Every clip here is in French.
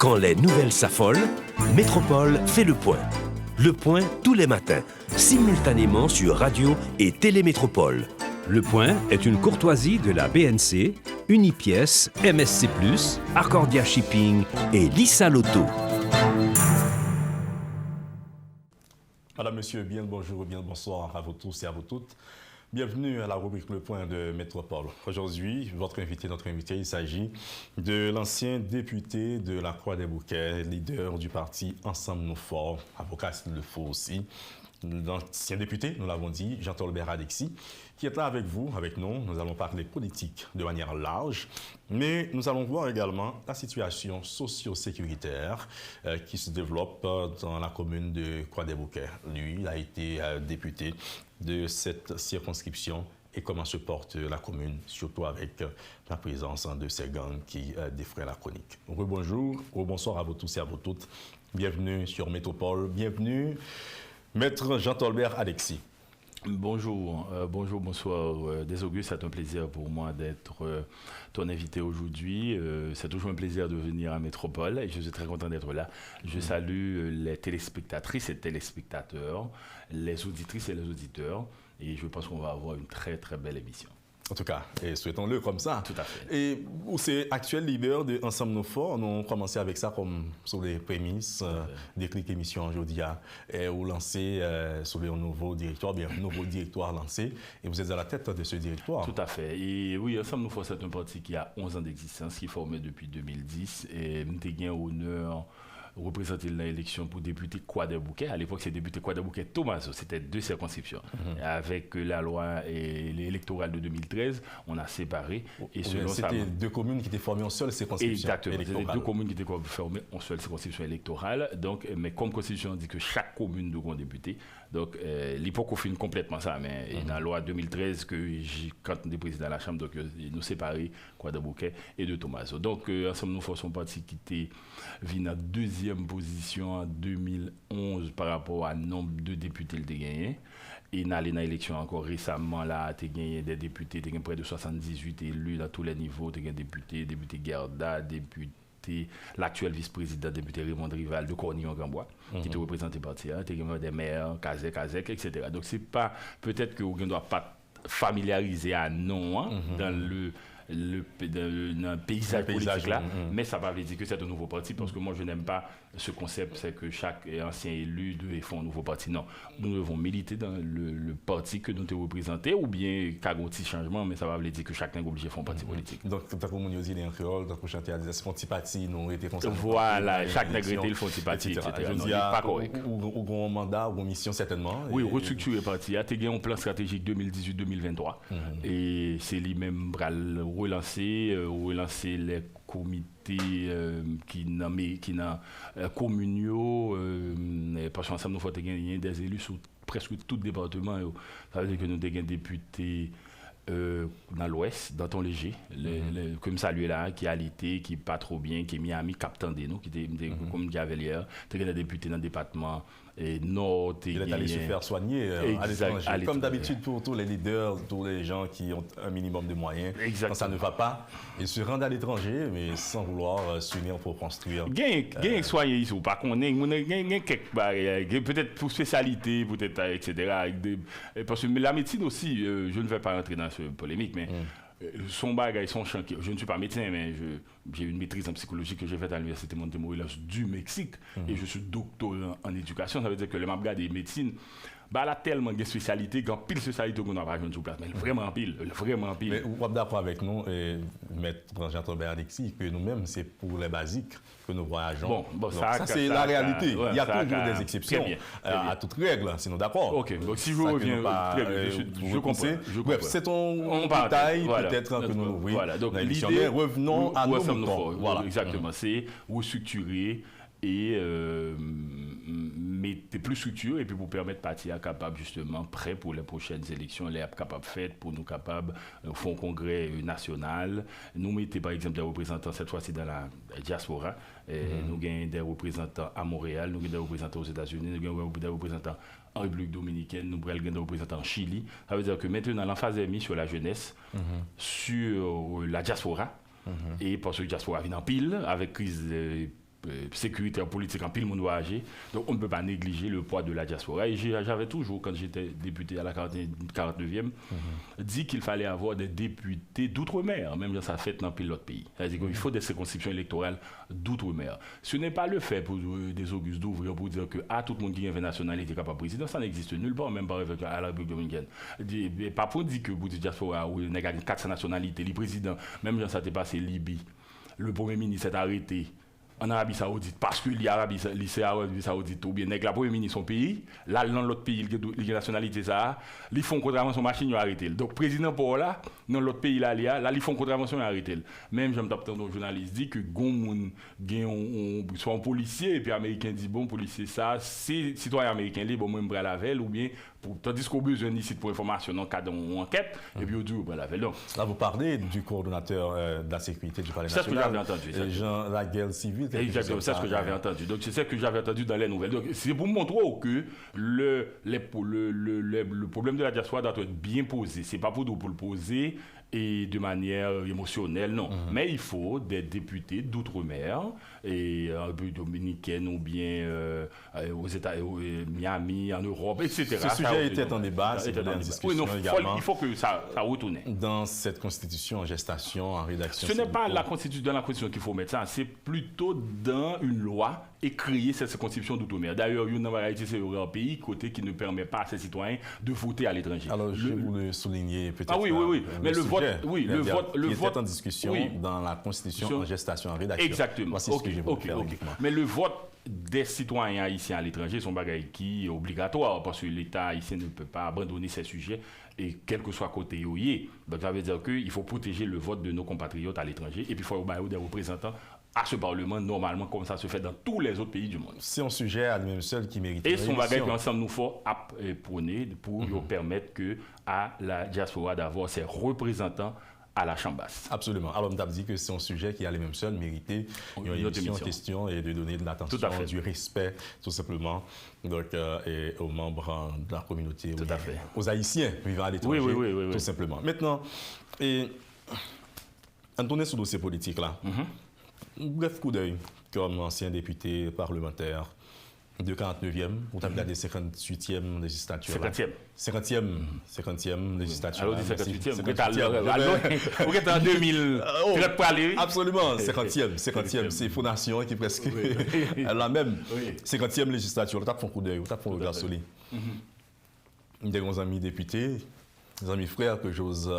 Quand les nouvelles s'affolent, Métropole fait le point. Le point tous les matins, simultanément sur Radio et Télémétropole. Le point est une courtoisie de la BNC, Unipièce, MSC+, Arcordia Shipping et Lissa Lotto. Madame, Monsieur, bien le bonjour, bien le bonsoir à vous tous et à vous toutes. Bienvenue à la rubrique Le Point de Métropole. Aujourd'hui, notre invité, il s'agit de l'ancien député de la Croix-des-Bouquets, leader du parti Ensemble Nous Forts, avocat s'il le faut aussi. L'ancien député, nous l'avons dit, Jean-Tolbert Alexis, qui est là avec vous, avec nous. Nous allons parler politique de manière large, mais nous allons voir également la situation socio-sécuritaire qui se développe dans la commune de Croix-des-Bouquets. Lui, il a été député de cette circonscription et comment se porte la commune, surtout avec la présence de ces gangs qui défraient la chronique. Rebonjour, bonsoir à vous tous et à vous toutes. Bienvenue sur Métropole, bienvenue Maître Jean-Tolbert Alexis. Bonjour, bonsoir. Auguste, c'est un plaisir pour moi d'être ton invité aujourd'hui. C'est toujours un plaisir de venir à Métropole et je suis très content d'être là. Je salue les téléspectatrices et téléspectateurs, les auditrices et les auditeurs et je pense qu'on va avoir une très très belle émission. En tout cas, et souhaitons-le comme ça. Tout à fait. Et où c'est actuel leader de Ensemble Nous Forts, nous avons commencé avec ça comme sur les prémices des clics émissions aujourd'hui, et vous lancez sur le nouveau directoire, bien un nouveau directoire lancé, et vous êtes à la tête de ce directoire. Tout à fait. Et oui, Ensemble Nous Forts, c'est un parti qui a 11 ans d'existence, qui est formé depuis 2010, et nous avons gagné honneur représenter l'élection pour député Croix-des-Bouquets. À l'époque, c'est député Croix-des-Bouquets Thomaso. C'était deux circonscriptions. Avec la loi électorale de 2013, on a séparé. Et c'était deux communes qui étaient formées en seule circonscription électorale. Exactement. C'était deux communes qui étaient formées en seule circonscription électorale. Donc, mais comme Constitution dit que chaque commune doit un député, donc l'époque finit complètement ça. Mais dans la loi 2013, quand on est président de la Chambre, donc, nous séparés Croix-des-Bouquets et de Thomaso. Donc, Ensemble Nous Forts, son parti qui était venu à deuxième position en 2011 par rapport au nombre de députés qu'il a gagné. Et dans l'élection encore récemment, là, tu as gagné des députés, tu as gagné près de 78 élus dans tous les niveaux. Tu as gagné député Gerda, député, l'actuel vice-président, député Raymond Rival de Cornillon-Gambois, qui te représentait parti. Tu as gagné des maires, Kazek, etc. Donc, c'est pas, peut-être que vous ne doit pas familiariser à non dans le paysage politique là, mais ça va dire que c'est un nouveau parti parce que moi je n'aime pas ce concept, c'est que chaque ancien élu doit faire un nouveau parti. Non, nous devons militer dans le parti que nous te représenter ou bien qu'il y a un petit changement, mais ça va dire que chacun est obligé de faire un parti politique. Donc, tant que vous nous dites en créole, tant que vous chantez à des petits partis, nous été concernés. Voilà, chaque négrété, il faut un petit parti, etc. Je dis pas correct. Ou un mandat ou une mission certainement. Oui, restructurer le parti. Il y a un plan stratégique 2018-2023 et c'est lui-même relancer les comités qui n'ont communaux parce qu'ensemble nous faut gagner des élus sur presque tout le département. Ça veut dire que nous avons des députés dans l'ouest, dans ton léger, comme ça lui là, qui a l'été, qui n'est pas trop bien, qui est Miami, Cap Tandeno, qui était comme Gavelière, tu as des députés dans le département nord. Il est allé se faire soigner à l'étranger. Comme d'habitude pour tous les leaders, tous les gens qui ont un minimum de moyens, quand ça ne va pas, ils se rendent à l'étranger, mais sans vouloir s'unir pour construire. Gain soigner ici, ou pas qu'on ait quelques barrières, peut-être pour spécialité, peut-être, etc. Parce que la médecine aussi, je ne vais pas rentrer dans ce polémique, mais son bagage, son champ. Je ne suis pas médecin, mais j'ai une maîtrise en psychologie que j'ai faite à l'université Montemorelos du Mexique et je suis doctorant en éducation. Ça veut dire que le mapga des médecines, bah, elle a tellement de spécialités, quand pile spécialité qu'on n'a pas joué sur place, mais vraiment pile. Mais vous êtes d'accord avec nous, Maître Jean-Tolbert Alexis, que nous-mêmes, c'est pour les basiques que nous voyageons. Bon, ça c'est la réalité. Il y a toujours des exceptions à toute règle, sinon d'accord. Ok, donc si je reviens, je comprends. Bref, c'est ton détail peut-être que nous ouvrons dans l'émission. Mais revenons à nos moutons. Voilà, exactement. C'est restructurer et mettre plus structure et puis pour permettre parti à capable justement prêt pour les prochaines élections, les capable faites pour nous capables faire un congrès national. Nous mettons par exemple des représentants cette fois-ci dans la diaspora. Nous gagnons des représentants à Montréal, nous gagnons des représentants aux États-Unis, nous gagnons des représentants en République dominicaine, nous gagnons des représentants en Chili. Ça veut dire que maintenant l'emphase est mise sur la jeunesse, sur la diaspora. Et parce que la diaspora vient en pile avec crise sécuritaire politique en pile monde voyager, donc on ne peut pas négliger le poids de la diaspora. Et j'avais toujours, quand j'étais député à la 49e, dit qu'il fallait avoir des députés d'outre-mer, même dans sa fête dans pile l'autre pays. C'est-à-dire qu'il faut des circonscriptions électorales d'outre-mer. Ce n'est pas le fait pour des Auguste d'ouvrir pour dire que tout le monde qui a une nationalité est capable de président, ça n'existe nulle part, même pas à la République dominicaine. Pas pour dire que pour la diaspora, où il y a 400 nationalités, les présidents, même quand ça t'est passé Libye, le premier ministre est arrêté en Arabie Saoudite, parce que l'Arabie Saoudite, ou bien la première ministre son pays, là, dans l'autre pays, la nationalité, ça, ils font contravention machine, ils ont arrêté. Donc, président pour là, dans l'autre pays, là, ils font contravention, ils ont arrêté. Même, j'aime t'entendre un journaliste dit que Gomoun, soit un policier, et puis américain dit, bon, policier, ça, c'est citoyen américain, bon, moi, je me la veille, ou bien, tandis qu'on a besoin d'ici pour information dans le cadre d'une enquête, et puis on dit, on la veille. Là, vous parlez du coordonnateur de la sécurité du Palais national. C'est ce que j'avais entendu. Jean Laguerre civile. Exactement, c'est ce que j'avais entendu. Donc, c'est ce que j'avais entendu dans les nouvelles. Donc, c'est pour montrer que le problème de la diaspora doit être bien posé. C'est pas pour le poser et de manière émotionnelle, non. Mais il faut des députés d'outre-mer, et dominicaine ou bien aux États-Unis, Miami, en Europe, etc. Ce sujet était en débat, c'était en discussion également. Il faut que ça retourne. Dans cette constitution en gestation, en rédaction. Ce n'est pas dans la constitution qu'il faut mettre ça, c'est plutôt dans une loi et créer cette constitution d'outre-mer. D'ailleurs, il y a un pays côté qui ne permet pas à ses citoyens de voter à l'étranger. Alors, je voulais souligner peut-être. Ah oui. Mais le vote, le vote en discussion dans la constitution en gestation, en rédaction. Exactement. Voici ce que je voulais faire uniquement. Mais le vote des citoyens haïtiens à l'étranger sont bagailles qui est obligatoire parce que l'État haïtien ne peut pas abandonner ces sujets et quel que soit côté où il est. Donc ça veut dire qu'il faut protéger le vote de nos compatriotes à l'étranger et puis il faut avoir des représentants à ce Parlement, normalement, comme ça se fait dans tous les autres pays du monde. C'est un sujet à lui-même seul qui mérite. Et son bagage ensemble nous faut prôner pour permettre que à la diaspora d'avoir ses représentants à la chambre basse. Absolument. Alors, on a dit que c'est un sujet qui, à lui-même seul, méritait une émission en question et de donner de l'attention, du respect, tout simplement, donc, et aux membres de la communauté, aux Haïtiens vivant à l'étranger, tout simplement. Maintenant, on tourne sur le dossier politique là. Bref coup d'œil, comme ancien député parlementaire de 49e, vous avez regardé 58e législature. 50e législature. Alors, 58e, vous êtes en 2000. Absolument, 50e, c'est Fondation qui est presque la même. 50e législature, vous avez fait un coup d'œil, vous avez fait un regard sur lui. Des grands amis députés, des amis frères que j'ose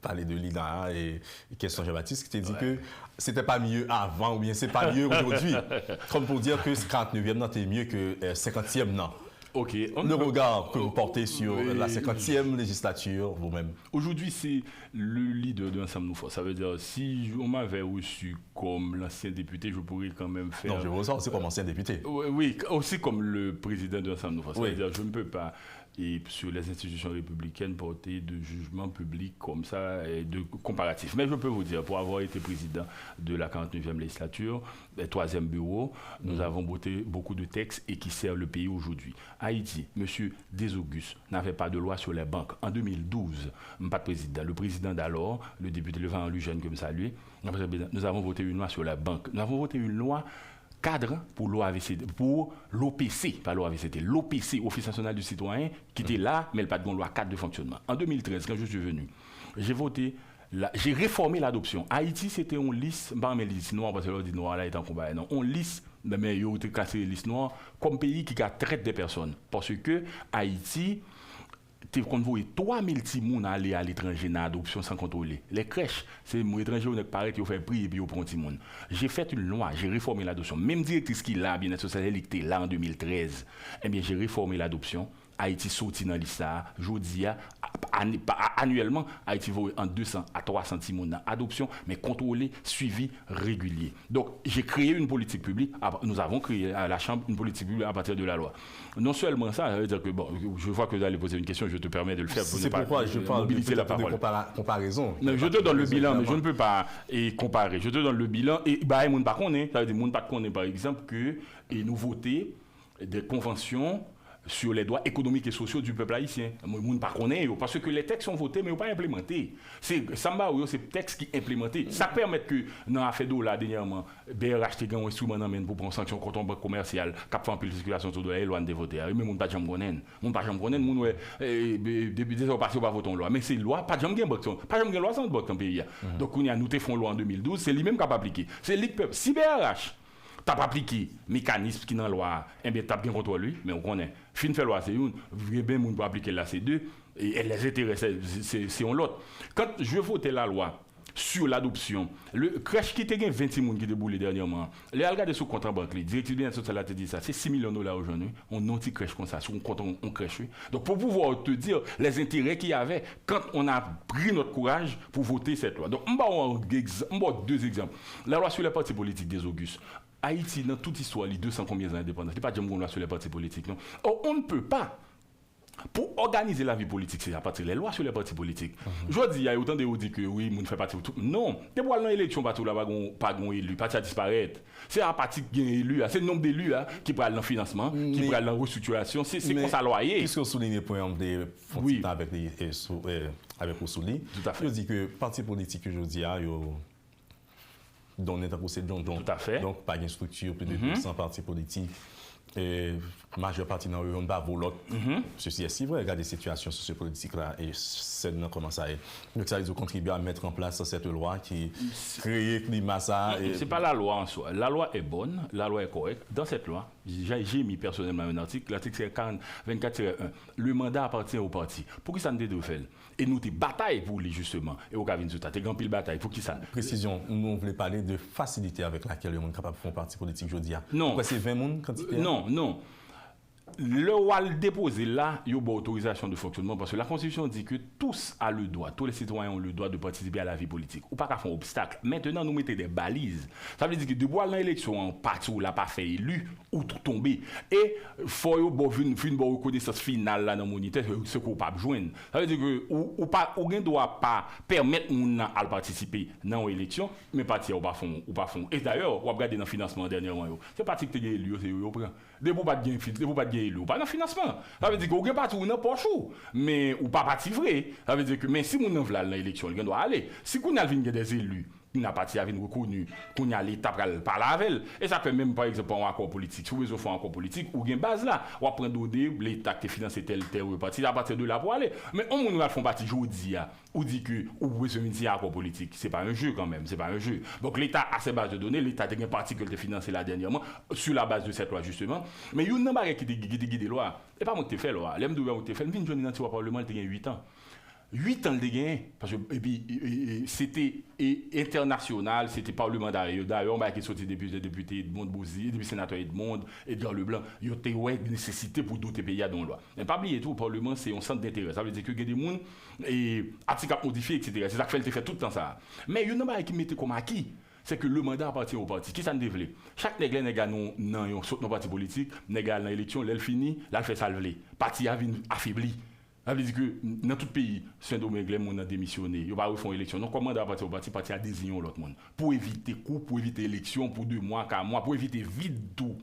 parler de l'INA et question Jean-Baptiste, qui t'a dit que c'était pas mieux avant ou bien c'est pas mieux aujourd'hui. Comme pour dire que 49e non, c'est mieux que 50e non. Ok. Le regard que vous portez sur la 50e législature vous-même. Aujourd'hui, c'est le leader de l'ensemble nous. Ça veut dire, si on m'avait reçu comme l'ancien député, je pourrais quand même faire... Non, je vous ressens aussi comme ancien député. Oui, aussi comme le président de l'ensemble nous. Ça veut dire, je ne peux pas... Et sur les institutions républicaines, porter de jugement public comme ça, et de comparatif. Mais je peux vous dire, pour avoir été président de la 49e législature, le 3e bureau, nous avons voté beaucoup de textes et qui servent le pays aujourd'hui. Haïti, M. Desauguste n'avait pas de loi sur les banques. En 2012, pas de président. Le président d'alors, le député Levant Lujeune que je salue, nous avons voté une loi sur la banque. Nous avons voté une loi cadre pour l'OPC, pas l'OAVCT, l'OPC, Office national du citoyen, qui était là, mais pas de loi cadre de fonctionnement. En 2013, quand je suis venu, j'ai réformé l'adoption. Haïti, c'était une liste, pas une liste noire, parce que l'ordre noir là est en combat, non, on liste, mais il y a eu cassé les listes noires, comme pays qui traite des personnes. Parce que Haïti, qu'on voit 3000 petits moun aller à l'étranger dans l'adoption sans contrôler. Les crèches, c'est les étrangers qui paraît qui ont fait prix et puis ils prennent petit moun. J'ai fait une loi, j'ai réformé l'adoption. Même directrice qui l'a, bien sûr, elle était là en 2013. Eh bien, j'ai réformé l'adoption. Haïti sorti dans l'ISA, jeudi, annuellement, Haïti va en 200 à 300 moun dans l'adoption, mais contrôlé, suivi, régulier. Donc, j'ai créé une politique publique, nous avons créé à la Chambre une politique publique à partir de la loi. Non seulement ça, ça veut dire que, bon, je vois que vous allez poser une question, je te permets de le faire. C'est pourquoi je parle de comparaison. Non, je te donne le bilan, mais je ne peux pas comparer. Je te donne le bilan, et bah, moun pas connaît, ça veut dire moun pas connaît, par exemple, que nous voter des conventions sur les droits économiques et sociaux du peuple haïtien. Moi, je ne connais pas parce que les textes sont votés mais ils ne sont pas implémentés. C'est textes qui sont implémentés. Ça permet que dans l'affaire d'eau là dernièrement, BRH a un instrument pour prendre sanction contre un banque commercial qui fait un peu de circulation sur la loi de voter. Mais mon pas jamais connaît. Mon pas jamais connaît. Mon depuis des ans passés pas voter loi. Mais c'est loi pas jamais gain banque. Pas jamais gain loi sans banque dans pays. Donc on a nous fait loi en 2012, c'est lui même qui a appliqué. C'est lui peuple. Si BRH t'as pas appliqué mécanisme qui dans la loi, eh bien t'as bien contre lui, mais on connaît. Fin fait loi c'est une, bien moun pour appliquer là c'est deux et les intérêts c'est on l'autre. Quand je votais la loi sur l'adoption, le crèche qui était 20 personnes qui déboulé dernièrement. Les regardez sur compte en banque, les directrices bien social a dit ça, c'est 6 millions de dollars aujourd'hui. On non ti crèche comme ça sur un compte on crèche. Donc pour pouvoir te dire les intérêts qu'il y avait quand on a pris notre courage pour voter cette loi. Donc on va deux exemples. La loi sur les partis politiques des Augustes. Haïti, dans toute histoire, les 200 combien d'indépendance, il n'y a pas de loi sur les partis politiques, non? Or, on ne peut pas, pour organiser la vie politique, c'est à partir des lois sur les partis politiques. Je dis, il y a autant de gens qui disent que oui, on fait partie de tout. Non, depuis dans l'élection, pas tout là, pas de élu, pas de disparaître. C'est à partir de élu, c'est le nombre d'élus qui prennent dans le financement, qui prennent dans la restructuration, c'est comme ça loyer. Puisque vous soulignez le point de oui. avec Oussouli, tout à fait. Je dis que parti politique que je dis, dont on est pour ces dons. Tout à fait. Donc, pas une structure, plus de 200 partis politiques. Et majeure partie dans le bas l'autre. Ceci est si vrai, regardez la situation sociopolitique-là et c'est comment ça est. Donc, ça a contribué à mettre en place cette loi qui crée le climat ça. Ce n'est pas la loi en soi. La loi est bonne, la loi est correcte. Dans cette loi, j'ai mis personnellement un article, l'article 24-1. Le mandat appartient au parti. Pour qui ça ne devait faire? Et nous, avons bataille pour lui, justement. Et au cas où nous avons grand pile bataille. Pour qui ça? Précision, nous, on voulait parler de facilité avec laquelle le monde est capable de faire un parti politique, je dis. Non. Pourquoi c'est 20 monde quantité? Non. Le wal déposé là, il y a une autorisation de fonctionnement parce que la Constitution dit que tous ont le droit, tous les citoyens ont le droit de participer à la vie politique. Ou pas qu'à faire un obstacle. Maintenant, nous mettons des balises. Ça veut dire que de boire dans l'élection, un parti où l'a pas fait élu ou tout tomber. Et il faut une bonne reconnaissance finale là dans mon unité, ce qu'on pas joindre. Ça veut dire que ou ne doit pas permettre moun à participer dans l'élection, mais parti ou pas fond. Et d'ailleurs, on regarde dans le financement dernièrement, c'est parti que tu élu, c'est eux prend. Des pour pas de élu, pas dans financement. Ça veut dire que vous n'avez pas tout dans poche mais ou pas parti vrai. Ça veut dire que mais si vous n'avez pas l'élection, il doit aller. Si vous n'avez pas des élus, n'a pas été reconnu, qu'on a l'État par la veille. Et ça peut même, par exemple, un accord politique. Si vous avez un accord politique, ou une base là, on va prendre l'État qui finance tel parti, à partir de là pour aller. Mais on va faire partie aujourd'hui, ou dit que vous pouvez se mettre un accord politique. C'est pas un jeu quand même, c'est pas un jeu. Donc l'État a ses bases de données, l'État a un parti qui a financé là dernièrement, sur la base de cette loi justement. Mais il y a une barre qui guide les lois. Et pas moi qui t'ai fait loi. L'aime de loi qui t'ai fait, une jeune au Parlement, il y a 8 ans. 8 ans de gain, parce que c'était international, c'était parlementaire. D'ailleurs, on a sorti député Edmond Bouzy, député sénateur Edmond, Edgar Leblanc. Il y a une nécessité pour d'autres pays dans la loi. Mais pas oublier tout, le Parlement, c'est un centre d'intérêt. Ça veut dire que il y a des gens, et articles modifiés, etc. C'est ça que fait tout le temps ça. Mais il y a une chose qui mettait comme acquis. C'est que le mandat appartient au parti. Qui ça ne développe? Chaque nègre n'est pas dans parti politique, n'est pas dans l'élection, l'elle finit, là fait salver. Parti a affaibli. Ça veut dire que dans tout pays, Saint-Domingue, on a démissionné. Il va refaire une élection. Donc, comment on va parti à désigner l'autre monde? Pour éviter coup, pour éviter élection, pour 2 mois, 4 mois, pour éviter vide tout.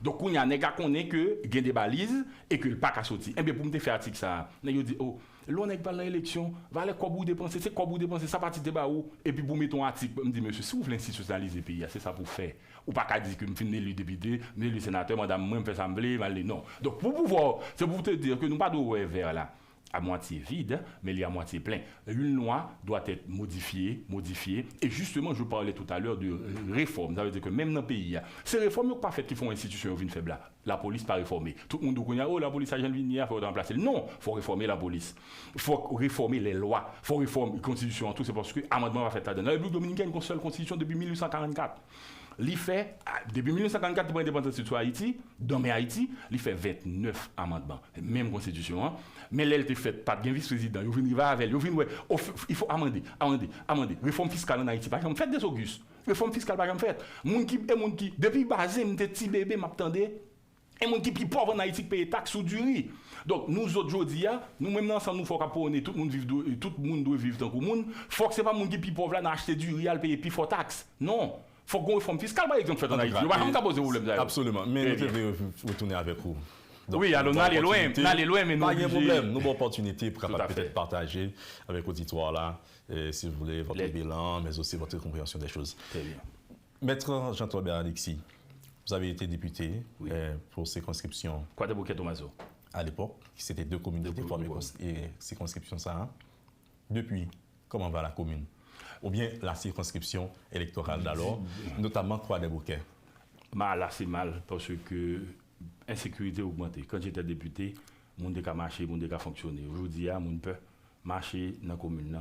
Donc, on y a un gars qu'on est que il y a des balises et que le pack a sorti. Et bien, pour me faire article ça, on dit, oh, l'on n'est pas dans l'élection, va aller quoi vous dépenser, c'est quoi vous dépenser, ça partit de bas où? Et puis, vous mettez un article, me dit, monsieur, si vous voulez institutionnaliser le pays, c'est ça pour faire. Ou pas qu'à dire que je suis élu député, je suis élu sénateur, madame, moi, je fais assemblée, non. Donc, pour pouvoir, c'est pour te dire que nous pas de vers là. À moitié vide, mais il est à moitié plein. Une loi doit être modifiée. Et justement, je parlais tout à l'heure de réforme. Ça veut dire que même dans le pays, ces réformes ne sont pas faites qui font institution une faible. La police pas réformée. Tout le monde dit, oh, la police a jamais venu, il faut remplacer. Non, il faut réformer la police. Il faut réformer les lois. Il faut réformer la constitution. Tout c'est parce que l'amendement va faire ça. Dans la République dominicaine, il y a une seule constitution depuis 1844. Il fait, depuis 1954, pour l'indépendance de Haïti, dans Haïti, il fait 29 amendements. Même constitution. Hein? Mais elle était faite par un vice-président. Il faut amender. Réforme fiscale en Haïti, par exemple, faites des Augustes. Réforme fiscale, par exemple, faites. Moun qui, depuis basé, m'était petit bébé, m'attendait. Et moun qui plus pauvre en Haïti paye taxe ou du riz. Donc, nous autres, aujourd'hui, nous-mêmes, ensemble, nous faut qu'apprendre, tout le monde doit vivre dans le monde. Faut que ce n'est pas moun qui plus pauvre là, d'acheter du riz, à payer plus fort taxe. Non. Il faut qu'on réforme fiscale, par exemple, fait en Haïti. Absolument. Mais nous devons retourner avec vous. Donc, oui, alors, on allait loin, mais nous. Pas de problème, nous avons l'opportunité pour Tout à peut-être partager avec l'auditoire là, si vous voulez, votre bilan, mais aussi votre compréhension des choses. Très bien. Maître Jean-Tolbert Alexis, vous avez été député pour circonscription. Croix-des-Bouquets-Thomazeau. À l'époque, c'était 2 communes qui étaient formées et circonscription ça. Hein? Depuis, comment va la commune? Ou bien la circonscription électorale d'alors, notamment Croix-des-Bouquets? Mal, assez mal, parce que l'insécurité a augmenté. Quand j'étais député, mon monde a marché, mon monde a fonctionné. Aujourd'hui, mon peut marcher dans la commune.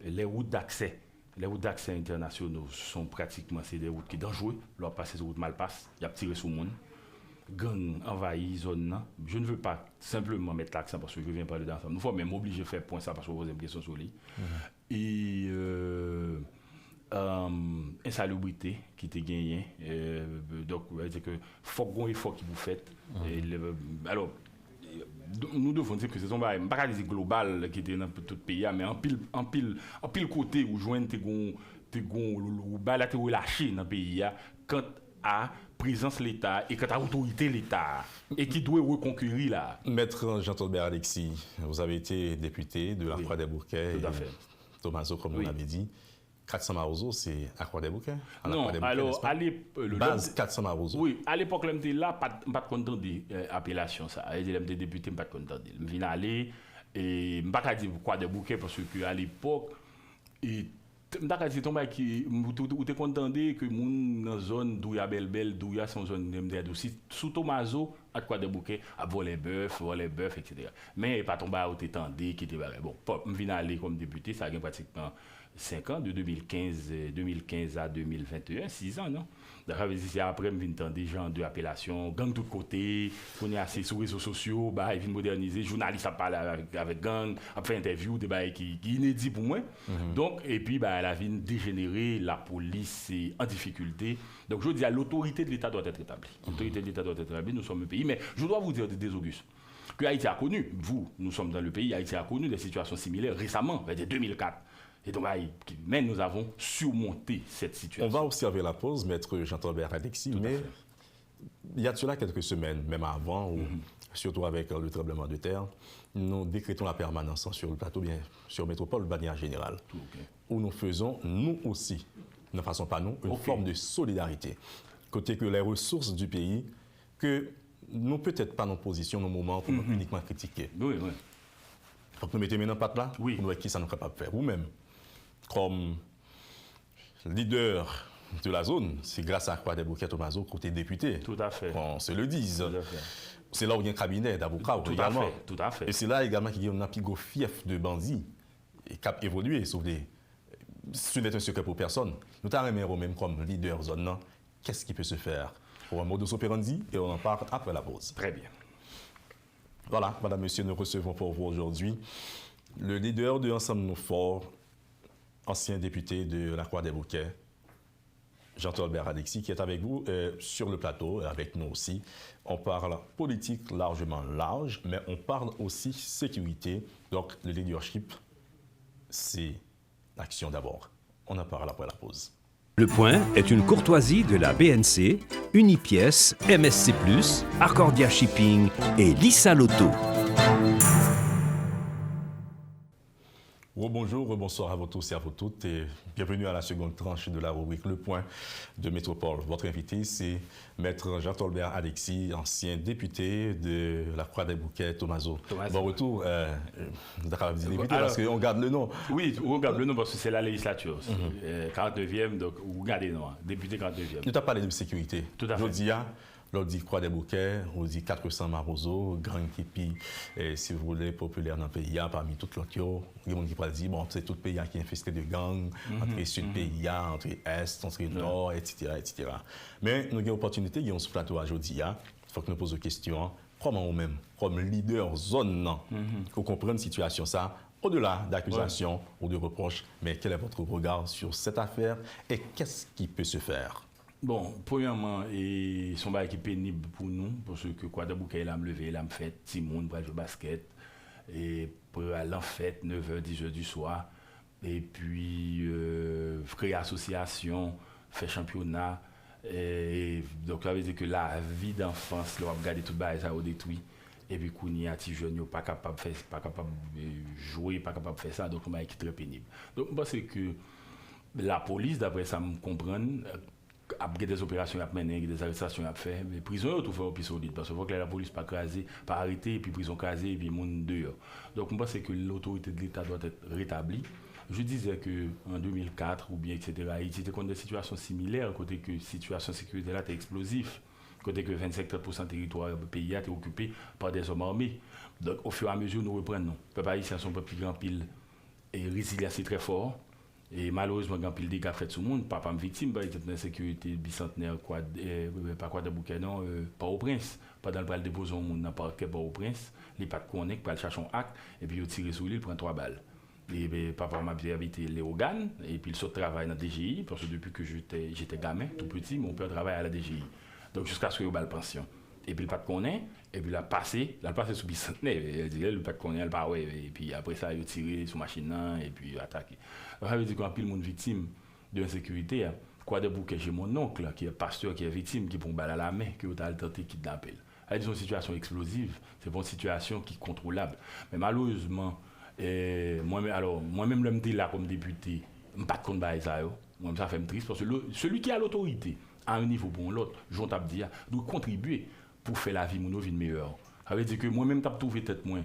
Les routes d'accès internationaux sont pratiquement des routes qui sont dangereuses. Leur passer ces routes mal passent, il y a tiré sur le monde. Gang envahi zone. Je ne veux pas simplement mettre l'accent parce que je viens parler d'ensemble. Nous faut même obligé de faire point ça parce que vous avez une question sur lui. Et insalubrité qui était gagné. Donc, c'est que faut qu'on effort qui vous faites. Alors, nous devons dire que c'est un pas global qui était dans tout le pays, mais en pile côté où joindre tes relâché dans le pays quant à présence de l'État et quant à l'autorité de l'État et qui doit reconquérir là. Maître Jean-Tolbert Alexis, vous avez été député de la Croix-des-Bouquets. Tout à fait. Thomazeau, comme on l'avait dit. 400 Marozo, c'est à Croix-des-Bouquets? Non, alors, à l'époque... Base 400 Marozo. Oui, à l'époque, je suis là, pas de content de l'appellation. Je suis député, je ne suis pas content de. Je viens aller, et je ne peux pas dire Croix-des-Bouquets parce qu'à l'époque, je ne peux pas dire que tu es content que la zone d'où il y a belle, d'où il y a son zone de sous Thomazeau, à Croix-des-Bouquets, à voler bœuf, etc. Mais pas tomber à haute tendé qui était bon. Je viens aller comme député, ça a pratiquement 5 ans, de 2015 à 2021, 6 ans, non? Après, je viens entendre des gens de l'appellation, gang de tous côtés, on est assez sur les réseaux sociaux, ils viennent moderniser, journalistes à parler avec gang, à faire interview, des bails qui inédits pour moi. Donc, et puis, la vie dégénérée, la police est en difficulté. Donc, je dis, l'autorité de l'État doit être établie. L'autorité de l'État doit être établie, nous sommes un pays. Mais je dois vous dire, des Auguste, que Haïti a connu, nous sommes dans le pays, Haïti a connu des situations similaires récemment, dès 2004. Et donc, mais nous avons surmonté cette situation. On va observer la pause, Maître Jean-Tolbert Alexis, mais il y a de cela quelques semaines, même avant, surtout avec le tremblement de terre, nous décrétons la permanence sur le plateau, bien sur Métropole de manière générale, où nous faisons, nous aussi, ne façon pas nous, une forme de solidarité. Côté que les ressources du pays, que nous peut-être pas nos positions, nos moments pour nous uniquement critiquer. Oui. Faut que nous mettions maintenant patte là, pour nous voir qui ça nous est capable de faire. Vous-même, comme leader de la zone, c'est grâce à Croix-des-Bouquets-Thomazeau côté député. Tout à fait. On se le dise. C'est là où il y a un cabinet d'avocats également. Tout à fait. Et c'est là également qu'il y a un plus gros fief de bandits et qui a évolué, sauf des... Ce n'est un secret pour personne. Nous t'avons même comme leader zone, qu'est-ce qui peut se faire pour un modus operandi et on en parle après la pause. Très bien. Voilà, madame, monsieur, nous recevons pour vous aujourd'hui le leader de Ensemble Nous Forts, ancien député de la Croix-des-Bouquets, Jean-Tolbert Alexis, qui est avec vous sur le plateau, avec nous aussi. On parle politique largement large, mais on parle aussi sécurité. Donc, le leadership, c'est l'action d'abord. On en parle après la pause. Le Point est une courtoisie de la BNC, Unipièce, MSC+, Arcordia Shipping et Lisa Lotto. Bonjour, bonsoir à vous tous et à vous toutes et bienvenue à la seconde tranche de la rubrique Le Point de Métropole. Votre invité, c'est Maître Jean-Tolbert Alexis, ancien député de la Croix-des-Bouquets-Thomazeau. Bon retour, député parce qu'on garde le nom. Oui, on garde le nom parce que c'est la législature. 49e, donc vous gardez le nom, député 49e. Tu as parlé de sécurité. Tout à fait. L'on dit Croix-des-Bouquets, on dit 400 Marozo, Grand Képi, si vous voulez, populaire dans le pays, parmi toutes les autres, il y a des gens qui pourraient dire, bon, c'est tout le pays qui est infesté de gangs, entre sud-pays, entre est, entre nord, etc., etc. Mais nous avons l'opportunité, nous avons ce plateau aujourd'hui, il faut que nous posions des questions, comment nous-mêmes, comme leader zone, qu'on comprenne la situation, ça, au-delà d'accusations ou de reproches, mais quel est votre regard sur cette affaire et qu'est-ce qui peut se faire? Bon, premièrement, son bail qui est pénible pour nous, parce que Croix-des-Bouquets, il a me levé, il a me fait, Simone pour jouer au basket, et pour aller en fête, 9h, 10h du soir, et puis créer association, faire championnat, et donc ça veut dire que la vie d'enfance, là, on va regarder tout le bail, ça a détruit. et puis qu'on y a des jeunes pas capable de faire, pas capable de jouer, pas capable de faire ça, donc c'est très pénible. Donc je pense que la police, d'après ça me comprendre, a des opérations à mener, des arrestations à faire, mais prison tout fait plus solide parce qu'il faut que la police pas craser, pas arrêter, et puis prison crasée, et puis monde dehors. Donc je pense que l'autorité de l'État doit être rétablie. Je disais qu'en 2004 ou bien etc. Haïti était contre des situations similaires, côté que la situation de sécurité là était explosive, côté que 25-30% du territoire du pays a été occupé par des hommes armés. Donc au fur et à mesure nous reprenons. Le peuple haïtien sont pas plus grand pile et résilient c'est très fort. Et malheureusement, quand il dégâts fait tout le monde, papa victime, il était dans la sécurité bicentenaire, pas quoi de bouquet, non, pas au prince. Pas dans le bras de déposer un monde, pas au prince. Les pas de connect, pas le chercher un acte, et puis il tire sur lui, il prend 3 balles. Et papa m'a habité les organes, et puis il saute travail dans la DGI, parce que depuis que j'étais gamin, tout petit, mon père travaille à la DGI. Donc jusqu'à ce qu'il y ait une pension. Et puis le pas de connaît, et puis il a passé sous bicentenaire, il dit le pas de connaît, et puis après ça, il a tiré sur machine, et puis il a attaqué. Donc, ça veut dire qu'on a pile monde victime de l'insécurité. Quoi de bouquet, j'ai mon oncle qui est pasteur, qui est victime, qui prend balle à la main, qui a tenté de kidnapper. C'est une situation explosive, c'est pas une situation qui est contrôlable. Mais malheureusement, moi-même, je suis là comme député, je ne suis pas contre ça. Moi, ça fait triste parce que celui qui a l'autorité, à un niveau pour l'autre, Jean Tabdia, doit contribuer pour faire la vie de vie meilleure. Ça veut dire que moi-même, je trouvé tête moins.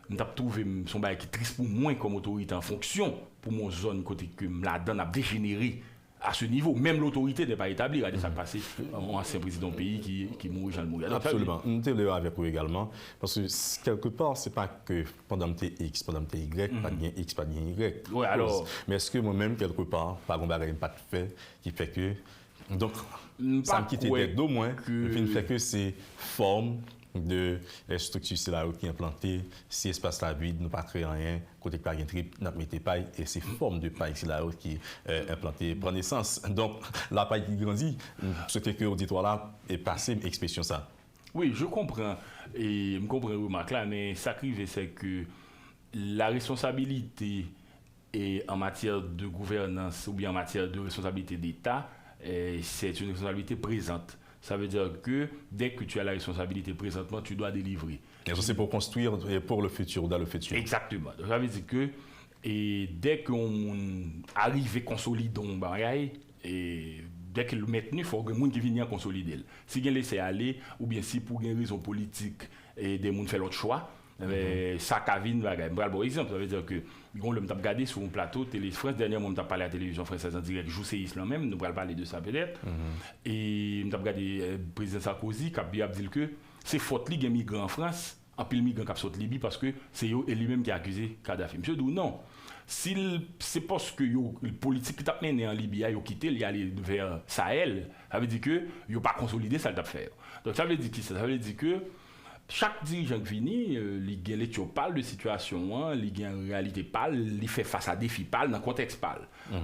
Je trouvé son bail qui est triste pour moi comme autorité en fonction pour mon zone côté que la donne a dégénéré à ce niveau. Même l'autorité n'est pas établie. Regardez ça passé un ancien président du pays qui mourit, Jean Mourir. Absolument. Nous sommes là avec vous également. Parce que quelque part, ce n'est pas que pendant que X, pendant que Y, pas de bien X, pas de bien Y. Ouais, alors, mais est-ce que moi-même, quelque part, par exemple, pas de fait qui fait que. Donc, ça me quitte tête d'au moins, le fait que c'est forme de les structures qui sont implantées, si l'espace la vide, nous pas créer rien, côté pas rien trip, n'a pas paille, et c'est forme de paille qui est implantée prend naissance. Donc, la paille qui grandit, ce que l'auditoire là est passé, expression ça. Oui, je comprends, et je comprends remarque là, mais ça crive, c'est que la responsabilité et en matière de gouvernance ou bien en matière de responsabilité d'État, c'est une responsabilité présente. Ça veut dire que dès que tu as la responsabilité présentement, tu dois délivrer. Et ça, c'est pour construire pour le futur, dans le futur. Exactement. Donc, ça veut dire que dès qu'on arrive à consolider un bagage, et dès que le maintenu, il faut que les gens qui viennent consolider. Si ils laissent aller, ou bien si pour une raison politique, et des gens font l'autre choix, ça cavine bagage. Par exemple, ça veut dire que on le regardé sur un plateau Télé France dernièrement on t'a parlé à la télévision française en direct joue Islam même nous allons parler de ça peut-être et on t'a regardé président Sarkozy qui a bien dit que c'est faute li gen migrants en France en pile migrants qui sortent Libye parce que c'est lui-même qui a accusé Kadhafi. Monsieur dit non. C'est parce que le politique qui t'a mené en Libye, il a quitté, il est allé vers Sahel, ça veut dire que il n'a pas consolidé ça t'a fait. Donc ça veut dire qui ça veut dire que chaque dirigeant qui vient, il parle de situation, il en réalité parle, il fait face à défi parle, dans le contexte parle.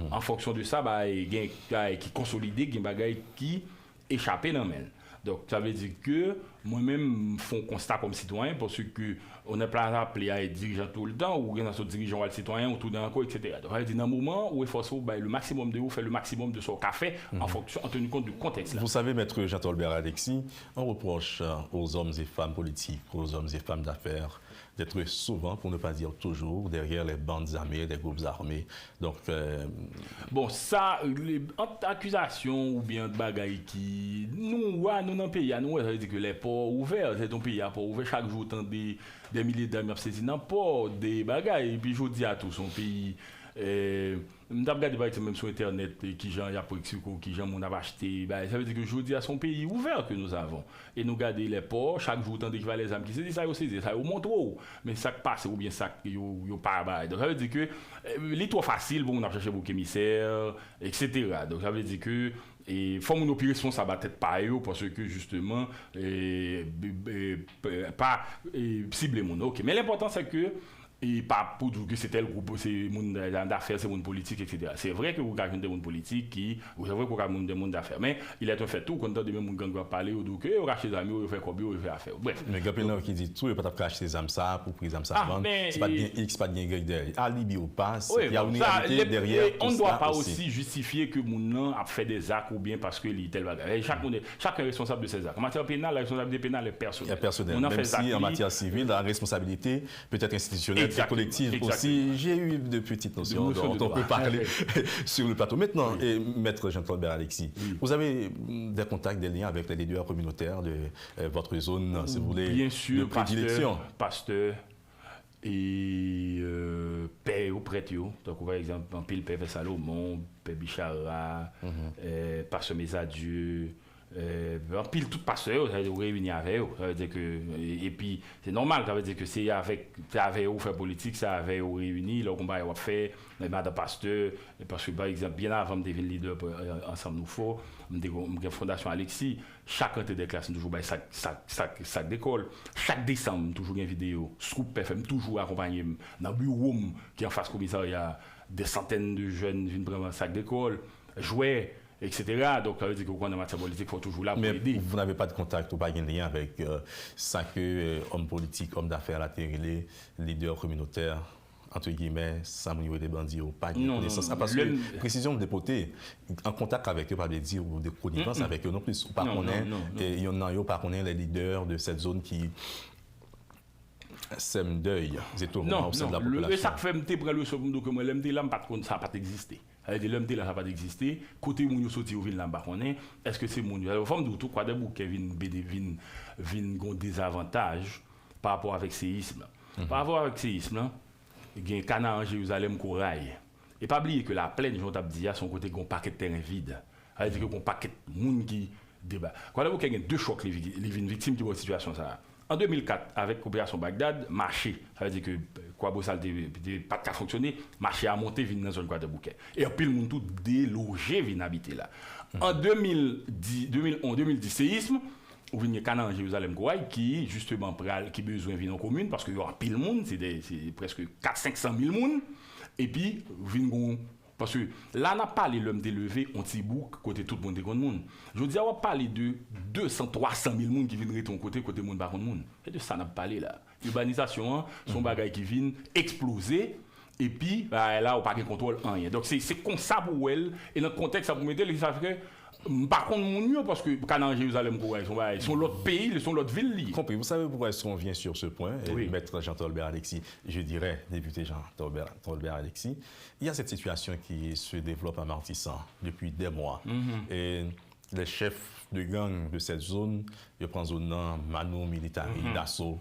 En fonction de ça, il y a qui consolidé, il y a des bagages qui échappent dans le mail. Donc ça veut dire que moi-même fais un constat comme citoyen parce que on n'est pas appelé à être dirigeant tout le temps ou bien dirigeant ou le citoyen ou tout d'un coup, etc. Donc ça veut dire dans un moment où il faut le maximum de vous faire le maximum de son café en fonction en tenant compte du contexte. Là. Vous savez, maître Jean-Tolbert Alexis, on reproche aux hommes et femmes politiques, aux hommes et femmes d'affaires d'être souvent, pour ne pas dire toujours, derrière les bandes armées, les groupes armés. Donc, bon, ça, accusations ou bien de bagailles qui. Nous, dans le pays, nous, ça veut dire que les ports ouverts, c'est un pays à port ouvert, chaque jour, des milliers d'armes saisies dans le port, des bagailles, et puis je dis à tout son pays. Je regarde par exemple même sur internet qui gens y a pour qui gens on a acheté ça veut dire que je dis à son pays ouvert que nous avons et nous garder les ports chaque jour tant qu'il va les âmes qui se dit ça aussi ça au montre mais ça passe ou bien ça yo pas donc ça veut dire que les trop facile bon on a cherché beaucoup émissaires etc. Donc ça veut dire que et faut mon opérer responsable à tête pas eux parce que justement pas cibler mon OK mais l'important c'est que Et pas pour dire que c'est tel groupe, c'est monde d'affaires, c'est monde politique, etc. C'est vrai que vous avez des gens politiques qui, c'est vrai que vous avez des gens d'affaires, mais il est un fait tout, quand on a des gens qui ont parlé, ou donc, vous rachetez des amis, vous faites quoi, vous faites affaire. Bref. Mais Gapelin qui dit tout, il ne peut pas acheter des âmes ça pour prendre des âmes ça. C'est pas bien X, pas bien Y derrière. Alibi ou pas, il y a une réalité derrière. On ne doit pas aussi justifier que mon nom a fait des actes ou bien parce que il tel bagage. Chacun est responsable de ses actes. En matière pénale, la responsabilité pénale est personnelle. Même si en matière civile, la responsabilité peut être institutionnelle. Collective aussi, j'ai eu de petites notions dont on peut parler sur le plateau. Maintenant, Maître Jean-Claude Alexis, vous avez des contacts, des liens avec les leaders communautaires de votre zone, si vous voulez, bien sûr, de prédilection. Pasteur et père ou prêtre. Donc, par exemple, en pile, père Salomon, père Bichara, pasteur Mesadieu. En pile tout passeur, ça veut dire réunir avec eux, ça veut dire que et puis c'est normal, ça veut dire que c'est avec eux faire politique, c'est avec eux réunir, le combat on fait les madame pasteur parce que par exemple bien avant de devenir leader ensemble nous faut une fondation Alexis, chacun des classes toujours sac d'école, chaque décembre toujours une vidéo, Scoop FM toujours accompagné dans bureau qui en face commissariat des centaines de jeunes viennent prendre un sac d'école, jouer etc. Donc, ça veut dire que quand on est en matière politique, il faut toujours là pour aider. Mais vous n'avez pas de contact ou pas de lien avec ça que hommes politiques, hommes d'affaires, la télé, leaders communautaires, entre guillemets, Samuel des bandits, ou pas de connaissance. Parce que, précision de dépoter, en contact avec eux, pas de dire, ou de connaissance avec eux non plus. Ou pas il y en a pas qu'on est les leaders de cette zone qui sème deuil, c'est tout au sein de la population. Le sac fait me prendre le second que moi l'aime là ça n'a pas existé. L'homme là ça n'a pas existé. Côté moun yo sorti au ville là bas connaît. Est-ce que c'est moun yo forme de tout quoi des bouquets vinn gon désavantage par rapport avec séisme. Par rapport avec séisme, il y a Cana en Jérusalem corail. Et pas oublier que la plaine j'ont t'a dit à son côté gon paquet de terrain vide. Ça veut dire que gon paquet moun qui débat. Quand vous avez deux chocs les victimes de votre situation ça. En 2004, avec l'opération Bagdad, marché, ça veut dire que Kouaboussal n'a pas fonctionné, marché a monté, vient dans la zone de Bouquet. Et puis le monde tout délogé, vient habiter là. En 2010, séisme, on vient Canaan, Jérusalem, qui justement qui besoin de en commune, parce qu'il y a un pile de monde, c'est presque 400-500 000 personnes. Et puis, vient parce que là, on n'a pas les l'homme d'élever un petit bout côté tout le monde des grands monde. Je veux dire, on va parler de 200-300 000 personnes qui viennent de ton côté monde par contre monde. C'est de ça qu'on a parlé là. L'urbanisation, son bagage qui vient exploser. Et puis, là, on n'a pas de contrôle en rien. Donc, c'est comme ça pour elle. Et dans le contexte, ça vous mettez les Africains. Par contre, mon mieux, parce que Canaan, Jérusalem, ils sont l'autre pays, ils sont l'autre ville. Compris. Vous savez pourquoi on vient sur ce point, oui. Maître Jean-Claude Alexis, je dirais, député Jean-Claude Alexis, il y a cette situation qui se développe en Martissant depuis des mois. Et les chefs de gang de cette zone, ils prennent zone Mano, Militari, Dassault,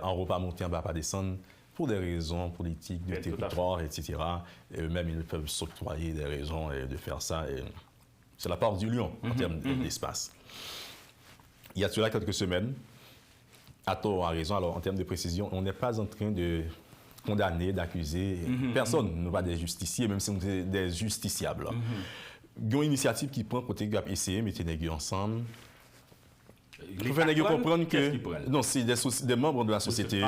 en repas monter, en bas pas descendre, pour des raisons politiques, de territoire, etc. Et eux-mêmes, ils peuvent s'octroyer des raisons de faire ça. C'est la part du lion en termes d'espace. Il y a cela quelques semaines, à tort ou à raison, alors en termes de précision, on n'est pas en train de condamner, d'accuser personne, nous pas des justiciers, même si nous sommes des justiciables. Il y a une initiative qui prend côté GAP essayer, mettre les nègres ensemble. Il faut faire comprendre que non, c'est des membres de la société,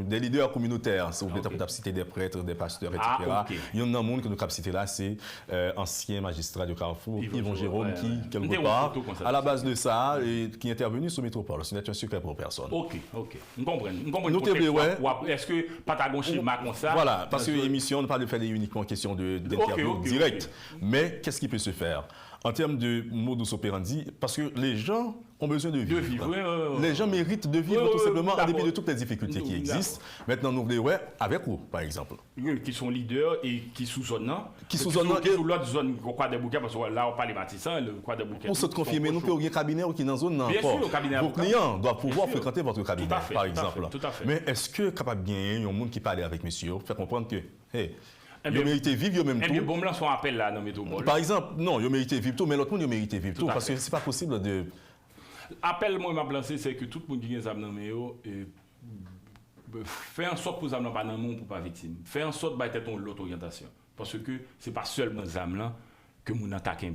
des leaders communautaires, si vous voulez citer des prêtres, des pasteurs, etc. Il y en a un monde que nous capacité là, c'est ancien magistrat de Carrefour, Yvon Jérôme, qui, quelque part, à la base de ça, qui est intervenu sur Métropole. Ce n'est un secret pour personne. Ok. Nous comprenons. Est-ce que Patagon schéma comme ça? Voilà, parce que l'émission ne parle de faire uniquement question d'interview directe. Mais qu'est-ce qui peut se faire? En termes de modus operandi, parce que les gens ont besoin de vivre. Les gens méritent de vivre tout simplement en dépit de toutes les difficultés qui existent. Maintenant, nous voulons avec vous, par exemple. Qui sont leaders et qui sous-zonnent. Qui sous l'autre zone, quoi des bouquets, parce que là, on parle des bâtissants, le quoi des bouquets. Pour se confirmer, nous avons un cabinet qui est dans la zone. Bien sûr, le cabinet. Vos clients doivent pouvoir fréquenter votre cabinet, par exemple. Tout à fait. Mais est-ce que capable bien, il y a un monde qui parle avec monsieur, faire comprendre que, hey, il mérite vivre même tout. Bon, là, son appel là dans Métropole. Par exemple, non, il mérite vivre tout, mais l'autre monde, il mérite vivre tout. Parce que c'est pas possible de. Appel, moi, m'a lancé, c'est que tout le monde qui vient dans Méo, fait en sorte que vous n'avez pas dans le monde pour pas victime. Fait en sorte que vous l'autre orientation. Parce que c'est pas seulement les âmes là que vous attaquez.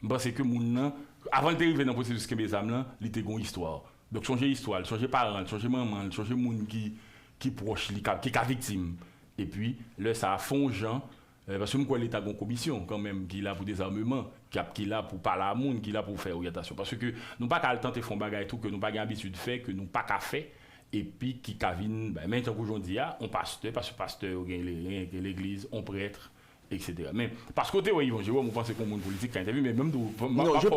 Parce que avant d'arriver dans le processus de les âmes là, il y a une histoire. Donc, changer l'histoire, changer parents, changer maman, changer les gens qui proche, qui est victime. Et puis, là, ça a fongeant. Parce que moi, l'État a une commission quand même qui est là pour des armements, qui est là pour parler à monde, qui est là pour faire orientation. Parce que nous n'avons pas le temps de faire des bagages tout, que nous n'avons pas l'habitude de faire, que nous n'avons pas qu'à faire. Et puis, qui cavine, maintenant qu'aujourd'hui, on pasteur, parce que pasteur, l'église, on prêtre, etc. Mais parce que oui, je pense que monde politique quand mais même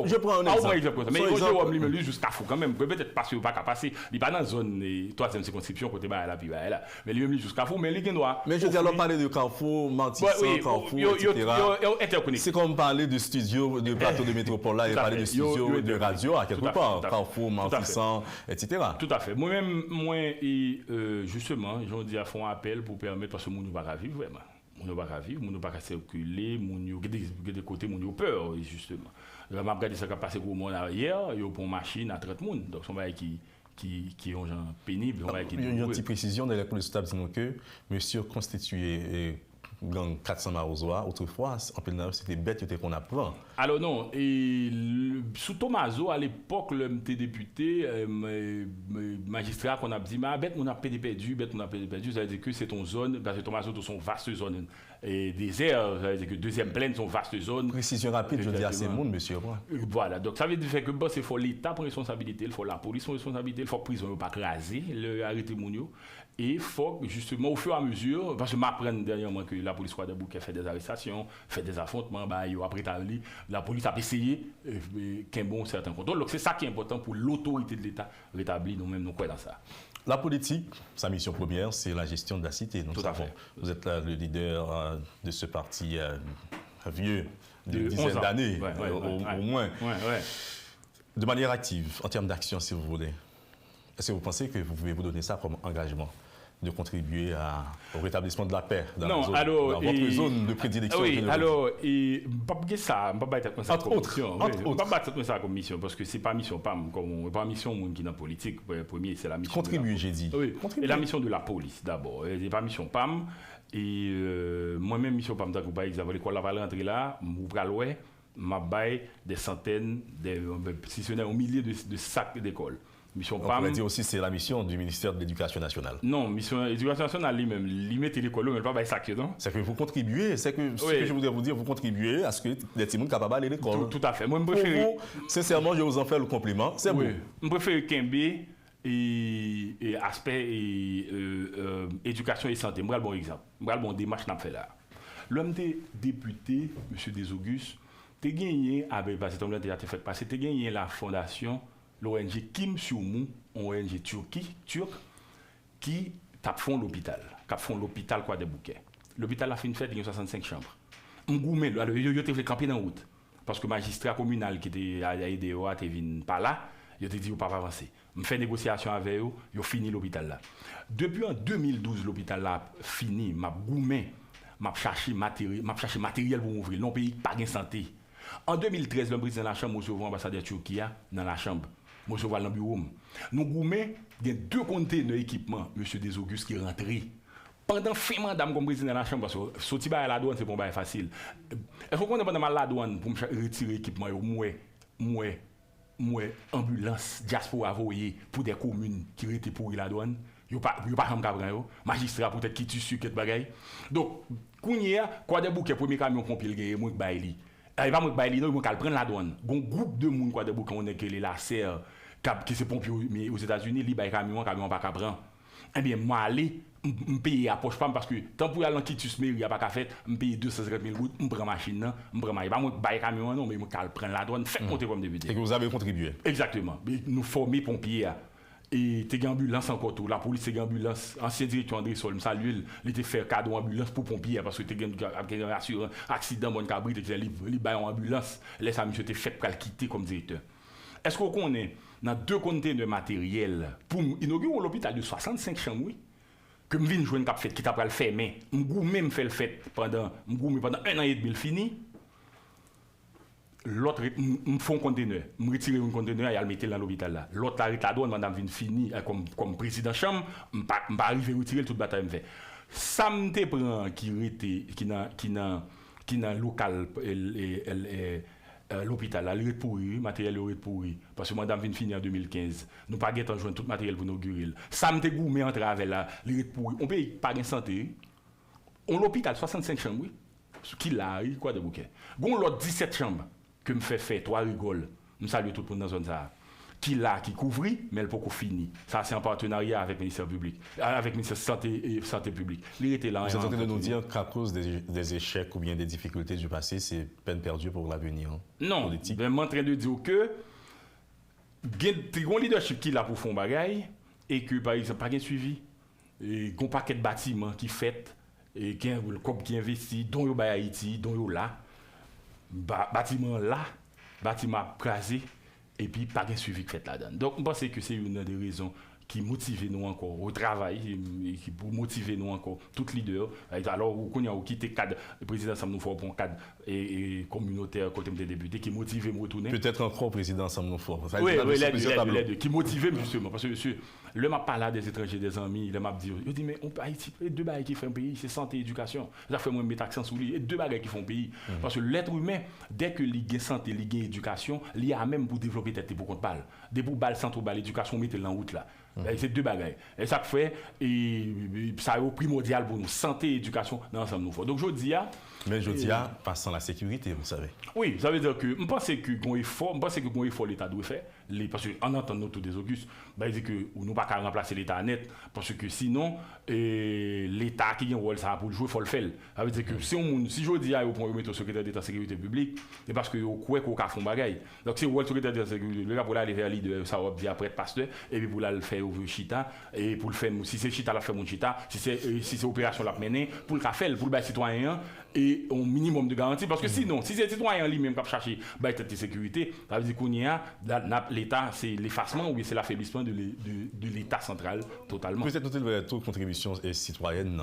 je prends un exemple. Mais il lui jusqu'à fou quand même, peut-être parce que pas qu'à passer, il pas dans zone troisième circonscription côté là puis là. Mais lui même jusqu'à fou, mais il doit. Mais je dis alors parler de Carrefour, Martissant, Carrefour, etc. C'est comme parler de studio, de plateau de métropole là et parler de studio de radio à quelque part, Carrefour, Martissant, etc. Tout à fait. Moi-même, justement, je dis à fond appel pour permettre parce que nous ne pas vivre vraiment. On ne va pas vivre, on ne va pas circuler, on a des côtés, on a peur, justement. Je vais regarder ce qui a passé pour moi hier, il y a une machine à 30 personnes. Donc, c'est un bail qui est pénible. Il y a une petite précision dans les polices disant que monsieur constitué gang 400 Marozoa, autrefois, en plein c'était bête qu'on apprend. Alors non, sous Tomaso, à l'époque, j'étais député, magistrat qu'on a dit, mais bête, on a perdu, ça veut dire que c'est ton zone, parce que Tomaso, c'est une vaste zone désert, ça veut dire que deuxième plaine, c'est une vaste zone. Précision rapide, je dis à ces mondes, monsieur. Voilà, donc ça veut dire que il faut l'État prendre responsabilité, il faut la police prendre responsabilité, il faut prison, il ne faut pas craser, arrêter Mounio. Et il faut justement, au fur et à mesure, parce que je m'apprends dernièrement que la police Croix-des Bouquets fait des arrestations, fait des affrontements, après la police a essayé qu'un bon certain contrôle. Donc c'est ça qui est important pour l'autorité de l'État rétablir nous-mêmes, nous quoi dans ça. La politique, sa mission première, c'est la gestion de la cité. Tout à fait. Vous êtes là, le leader de ce parti vieux, d'une dizaine d'années, au moins. De manière active, en termes d'action, si vous voulez. Est-ce que vous pensez que vous pouvez vous donner ça comme engagement de contribuer au rétablissement de la paix dans votre zone de prédilection? Oui, alors, pas ça, pas battre comme ça comme mission. Pas battre comme ça comme mission, parce que c'est pas mission PAM, pas mission qui est dans la politique. Premier, c'est la mission. Contribuer, j'ai dit. Oui, et la mission de la police d'abord. C'est pas mission PAM. Et moi-même, mission PAM, par exemple, l'école va rentrer là, m'ouvre m'a bail des centaines, si ce n'est un millier de sacs d'école. Mission PAM. On pourrait dire aussi c'est la mission du ministère de l'Éducation nationale. Non, mission de l'Éducation nationale lui-même, limite l'école, mais pas ça non. C'est que vous contribuez, ce que je voudrais vous dire, vous contribuez à ce que les petits gens soient capables d'aller à l'école. Tout à fait. Moi, je préfère. Sincèrement, je vous en fais le compliment. C'est beau. Je préfère Kembe et aspect éducation et santé. Je vais le bon exemple. Je vais le bon démarche qu'on a fait là. L'homme des députés, M. Desauguste, tu as gagné avec, parce que tu as fait passer, tu as gagné la fondation. L'ONG Kim Soumou, ONG turque, qui font l'hôpital. Qui font l'hôpital Croix des Bouquets. L'hôpital a fait une fête, il y a 65 chambres. M'goumé, alors il a fait camper dans la route. Parce que le magistrat communal qui était à l'AIDO était venu par là, il a dit qu'il ne peut pas avancer. Je fais négociation avec eux, il a fini l'hôpital là. Depuis en 2012, l'hôpital là fini, m'a goumé, m'a cherché matériel pour m'ouvrir. Non pays, pas de santé. En 2013, le président de la chambre, M. l'ambassadeur Turquie dans la chambre. Moi, je vois dans le bureau. Nous goumé, il y a 2 conteneurs d'équipement, M. Desauguste, qui est rentré. Pendant fin mandat, comme président de la chambre, parce que sortir à la douane, c'est pas facile. Est-ce qu'on est pendant la douane pour me retirer l'équipement, moi, ambulance, diaspora envoyée pour des communes qui étaient pour la douane? Il n'y a pas de cabran, magistrat peut-être qui tue quelque bagaille. Donc, Kounia, quoi des bouquets, premier camion pompier, il y a moi qui il va me bailler, il va prendre la douane. Un groupe de monde quoi de bouc on est que les lacers qui se pompiers aux États-Unis, li bail camion pas qu'à prendre. Eh bien moi aller me payer à poche femme parce que tant pour aller en quitus mairie y a pas qu'à faire, me payer 250 000 gouttes, me prend machine là, me prend pas moi bail camion non mais me prendre la douane, fait monter comme député. Et que vous avez contribué. Exactement. Nous former pompiers et t'es ambulance encore tout la police c'est ambulance ancien directeur André Sol me salue il était faire cadeau ambulance pour pompiers parce que t'es assurance accident bon cabri t'es li bail ambulance laisse ça monsieur t'es fait pour quitter comme directeur. Est-ce qu'on connaît dans 2 conteneurs de matériel pour inaugurer un hôpital de 65 chambres oui que me vinn joindre cap fait qui t'a pas le fermer m'gou même fait le fait pendant 1 an et demi fini. L'autre me font conteneur, me retirer un conteneur et le mettre dans l'hôpital là. L'autre arrête la douane madame vient fini comme président chambre, m'pas arriver retirer toute bataille me fait. Ça me te prend qui dans local l'hôpital là, il pourri, matériel est pourri parce que madame vient finir en 2015. Nous pas gain joindre tout matériel pour inaugurer. Ça me te goumé en travers là, il pourri. On paye pas de santé. On l'hôpital 65 chambres, oui. Qui l'a, quoi de bouquet. Gon l'autre 17 chambres que me fait 3 rigoles. Me salue tout le monde dans zone ça. Qui l'a, qui couvre, mais elle peut pas fini. Ça c'est en partenariat avec le ministère public, avec le ministère santé et santé publique. Il était là. Vous êtes en train de nous dire qu'à cause des échecs ou bien des difficultés du passé, c'est peine perdue pour l'avenir politique. Non, je suis en train de dire que il y a un leadership qui l'a pour faire bagaille et que par exemple pas de suivi. Il y a un paquet de bâtiments qui fait et qui le COP qui investit dont il y a Haïti, dont il y a là bâtiment crasé et puis pas de suivi qui fait là-dedans. Donc je pense que c'est une des raisons qui motive nous encore au travail, qui pour motiver nous encore, tous les leaders. Alors, on a quitté le cadre, le président Sam nous fait un cadre et communautaire côté des députés qui motive nous retourner. Peut-être encore le président Sam nous fait. Oui, les deux, qui motive justement. Parce que monsieur, le m'a parlé des étrangers, des amis, le m'a dit, je dis, mais on peut Haïti, deux bagages qui font un pays, c'est santé et éducation. Ça fait moi mettre accent sur lui, et deux bagages qui font un pays. Parce que l'être humain, dès que il y a santé, il y a éducation, il y a même pour développer tête pour contre balle. Dès pour balle, centre balle, éducation, mettez-le en route là. C'est deux bagages. Et ça fait, ça est primordial pour nous, santé et éducation dans l'ensemble nous. Donc je dis, mais je dis, passant la sécurité, vous savez. Oui, ça veut dire que je pense que l'État doit faire. Parce qu'en entendant tous des Auguste, il dit que nous ne pouvons pas remplacer l'État net. Parce que sinon, l'État qui a un rôle pour le jouer, il faut le faire. Ça veut dire que si je dis au point de mettre au secrétaire d'État de sécurité publique, c'est parce que au quoi qu'on fait un bagage. Donc si le secrétaire d'État de sécurité publique, pour aller vers l'idée, ça va dire après le pasteur, et puis pour le faire au Chita, et pour le faire, si c'est Chita, la faire mon Chita, si c'est opération la mener, pour le faire, pour le citoyen, et au minimum de garantie. Parce que sinon, si c'est le citoyen lui-même qui va chercher de sécurité, ça veut dire qu'on y a l'État, c'est l'effacement ou c'est l'affaiblissement de l'État central totalement. Peut-être notre toute contribution citoyenne.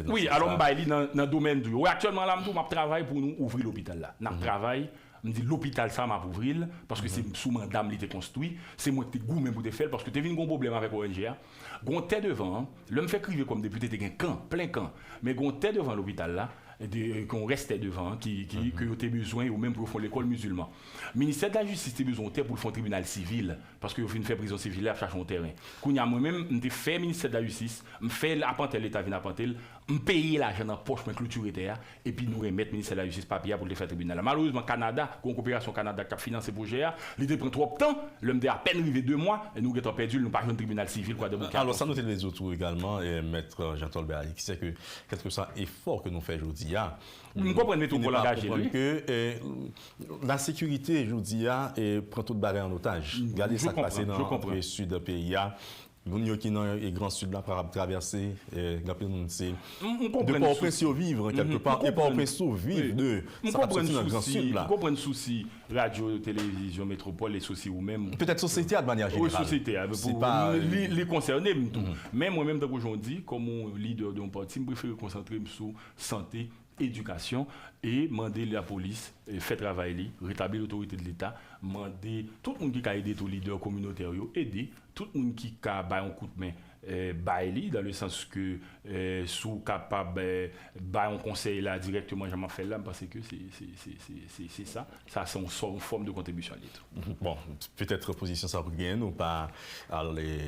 Oui, alors dans le domaine du. Oui, actuellement, là, je travaille pour nous ouvrir l'hôpital là. Je travaille. Je me dis l'hôpital ça m'a ouvrir parce que c'est sous mandat qui construit, c'est moi qui goût même pour te faire parce que tu as vu un problème avec ONG. Gon t'es devant, le me fait crier comme député t'es un camp, plein camp. Mais gon t'es devant l'hôpital là qu'on restait devant que tu as besoin ou même pour faire l'école musulmane. Le ministère de la Justice a besoin de pour faire un tribunal civil parce que vous fait prison civile à chercher un terrain. Quand moi-même je fait ministère de la Justice, je fait appentel l'état vient appentel, je paye l'argent dans poche mais clôturer terre et puis nous remettre ministère de la Justice papier pour le faire tribunal. Malheureusement Canada, con coopération Canada qui a financé le projet, il prend trop de temps, l'homme a à peine arrivé 2 mois et nous avons perdu nous pas un tribunal civil quoi de alors ça nous les autres également et maître Jean-Tolbert qui sait que quelque soit effort que nous fait aujourd'hui. Vous comprenez tout pour l'engager que la sécurité aujourd'hui prend toute barrière en otage. Regardez ça qui passe dans le sud du pays. Nous qui dans les grands sud là pour traverser de Port-au-Prince survivre quelque part et Port-au-Prince survivre de ça va sortir dans le grand sud là. Vous comprenez souci radio télévision métropole les soucis ou même peut-être société de manière générale. Oui, société c'est pas les concernés mais moi même aujourd'hui comme leader de mon parti je préfère concentrer sur santé éducation et demander la police faire travail rétablir l'autorité de l'État demander tout le monde qui a aidé tous les leaders communautaires aider tout le monde qui a un coup de main dans le sens que sous capable un conseil là directement j'en fait là parce que c'est ça c'est une forme de contribution à l'État. Bon peut-être position ça rien ou pas aller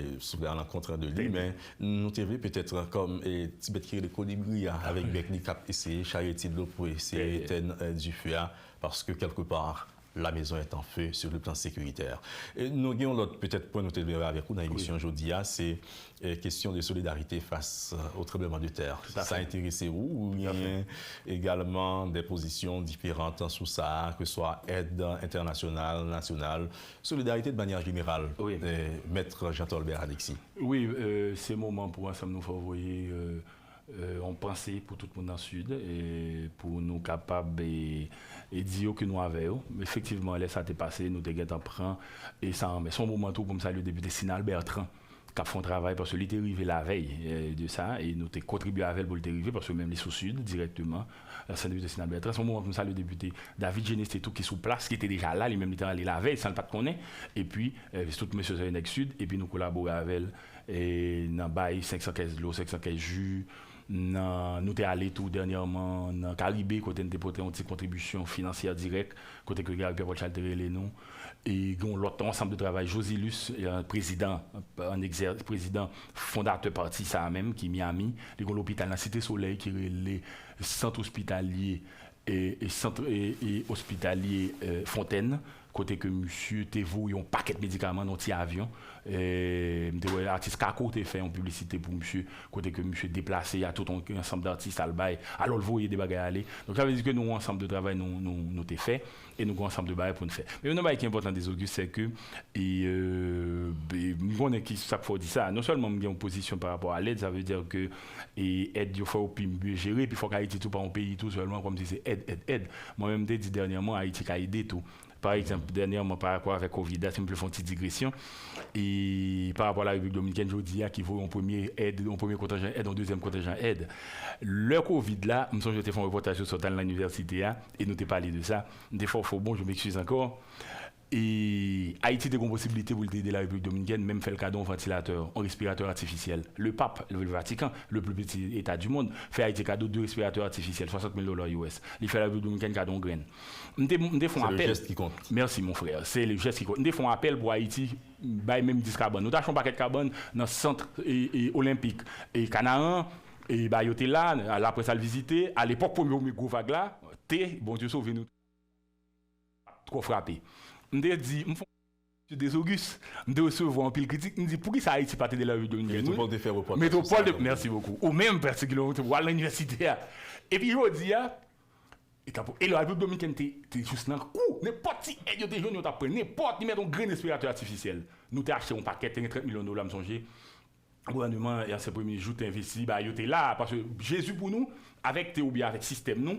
à l'encontre de lui mais nous TV peut-être comme Tibet qui est le colibri avec Bekli cap essayer charité de l'eau pour essayer du feu parce que quelque part la maison est en feu sur le plan sécuritaire. Et nous avons l'autre peut-être point nous téléviser avec vous dans l'émission aujourd'hui, c'est question de solidarité face au tremblement de terre. Ça a intéressé vous ou il y a également des positions différentes sur ça, que ce soit aide internationale, nationale, solidarité de manière générale. Oui. Maître Jean-Tolbert Alexis. Oui, c'est le moment pour ça nous faire envoyer on pensait pour tout le monde dans le sud et pour nous capables et dire que nous avions effectivement ça t'est passé nous t'es prend et ça mais son moment tout pour me saluer le député Sinal Bertrand qui a fait un travail parce que il était arrivé la veille de ça et nous t'es contribué avec pour le arriver parce que même les sous-sud directement c'est le député Sinal Bertrand son moment pour me saluer le député David Geneste tout qui est sous place qui était déjà là lui même était allé la veille sans le pas de connaître et puis tout monsieur Zeynec Sud et puis nous collaborer avec et dans bail 515 l'eau 515 jus nous sommes allés tout dernièrement dans le Caraïbe, côté nous avons une petite contribution financière directe, côté que Pierre Chalteré les nous. Et l'autre ensemble de travail, Josilus, président fondateur parti ça même, qui est Miami, l'hôpital dans la Cité Soleil, qui est le centre hospitalier et hospitalier Fontaine, côté que monsieur Tévou un paquet de médicaments dans un avion. L'artiste Kako a fait une publicité pour monsieur, côté que monsieur déplacé à tout un ensemble d'artistes à l'bail. Alors le voyez des bagages aller. Donc ça veut dire que nous ensemble de travail nous t'ai fait et nous ensemble de bail pour nous faire. Mais un bail qui est important des Auguste, c'est que on est qui ça faut dire ça. Non seulement nous avons une position par rapport à l'aide, ça veut dire que aide il faut mieux gérer puis faut qu'Haïti tout pas un pays tout seulement comme disait aide. Moi-même dit dernièrement Haïti a aidé tout. Par exemple, dernièrement, par rapport avec Covid, c'est une petite digression. Et par rapport à la République dominicaine, je dis qui vaut un premier contingent aide, un deuxième contingent aide. Le Covid là, je me fait un reportage sur l'université et nous t'ai parlé de ça. Des fois, bon, je m'excuse encore. Et Haïti a une possibilité pour aider la République dominicaine, même fait le cadeau un ventilateur, un respirateur artificiel. Le pape, le Vatican, le plus petit État du monde, fait Haïti cadeau 2 respirateurs artificiels, $60,000 US. Il fait la République dominicaine cadeau en graine. C'est le geste qui compte. Merci mon frère, c'est le geste qui compte. Nous font appel pour Haïti, même 10 carbone. Nous avons un paquet de carbone dans le centre olympique. Et Canaan, et il était là, après ça le visiter. À l'époque, pour me gros vague là, bon Dieu sauve-nous. Trop frappé. Je me dis, des Auguste, je recevoir un pile critique, je me dis, pour qui ça Haïti pas de la République dominicaine? Métropole de faire reportage. Métropole de, merci beaucoup. Ou même particulièrement pour l'université. Et puis, je dis, et la République dominicaine, t'es juste dans le coup. N'importe qui est des jeunes, n'importe qui met un grain respirateur artificiel. Nous t'ai acheté un paquet, $30 millions, me songer. Le gouvernement, et à ce premier jour, investi, il était là, parce que Jésus pour nous, avec Théobia, avec le système, nous,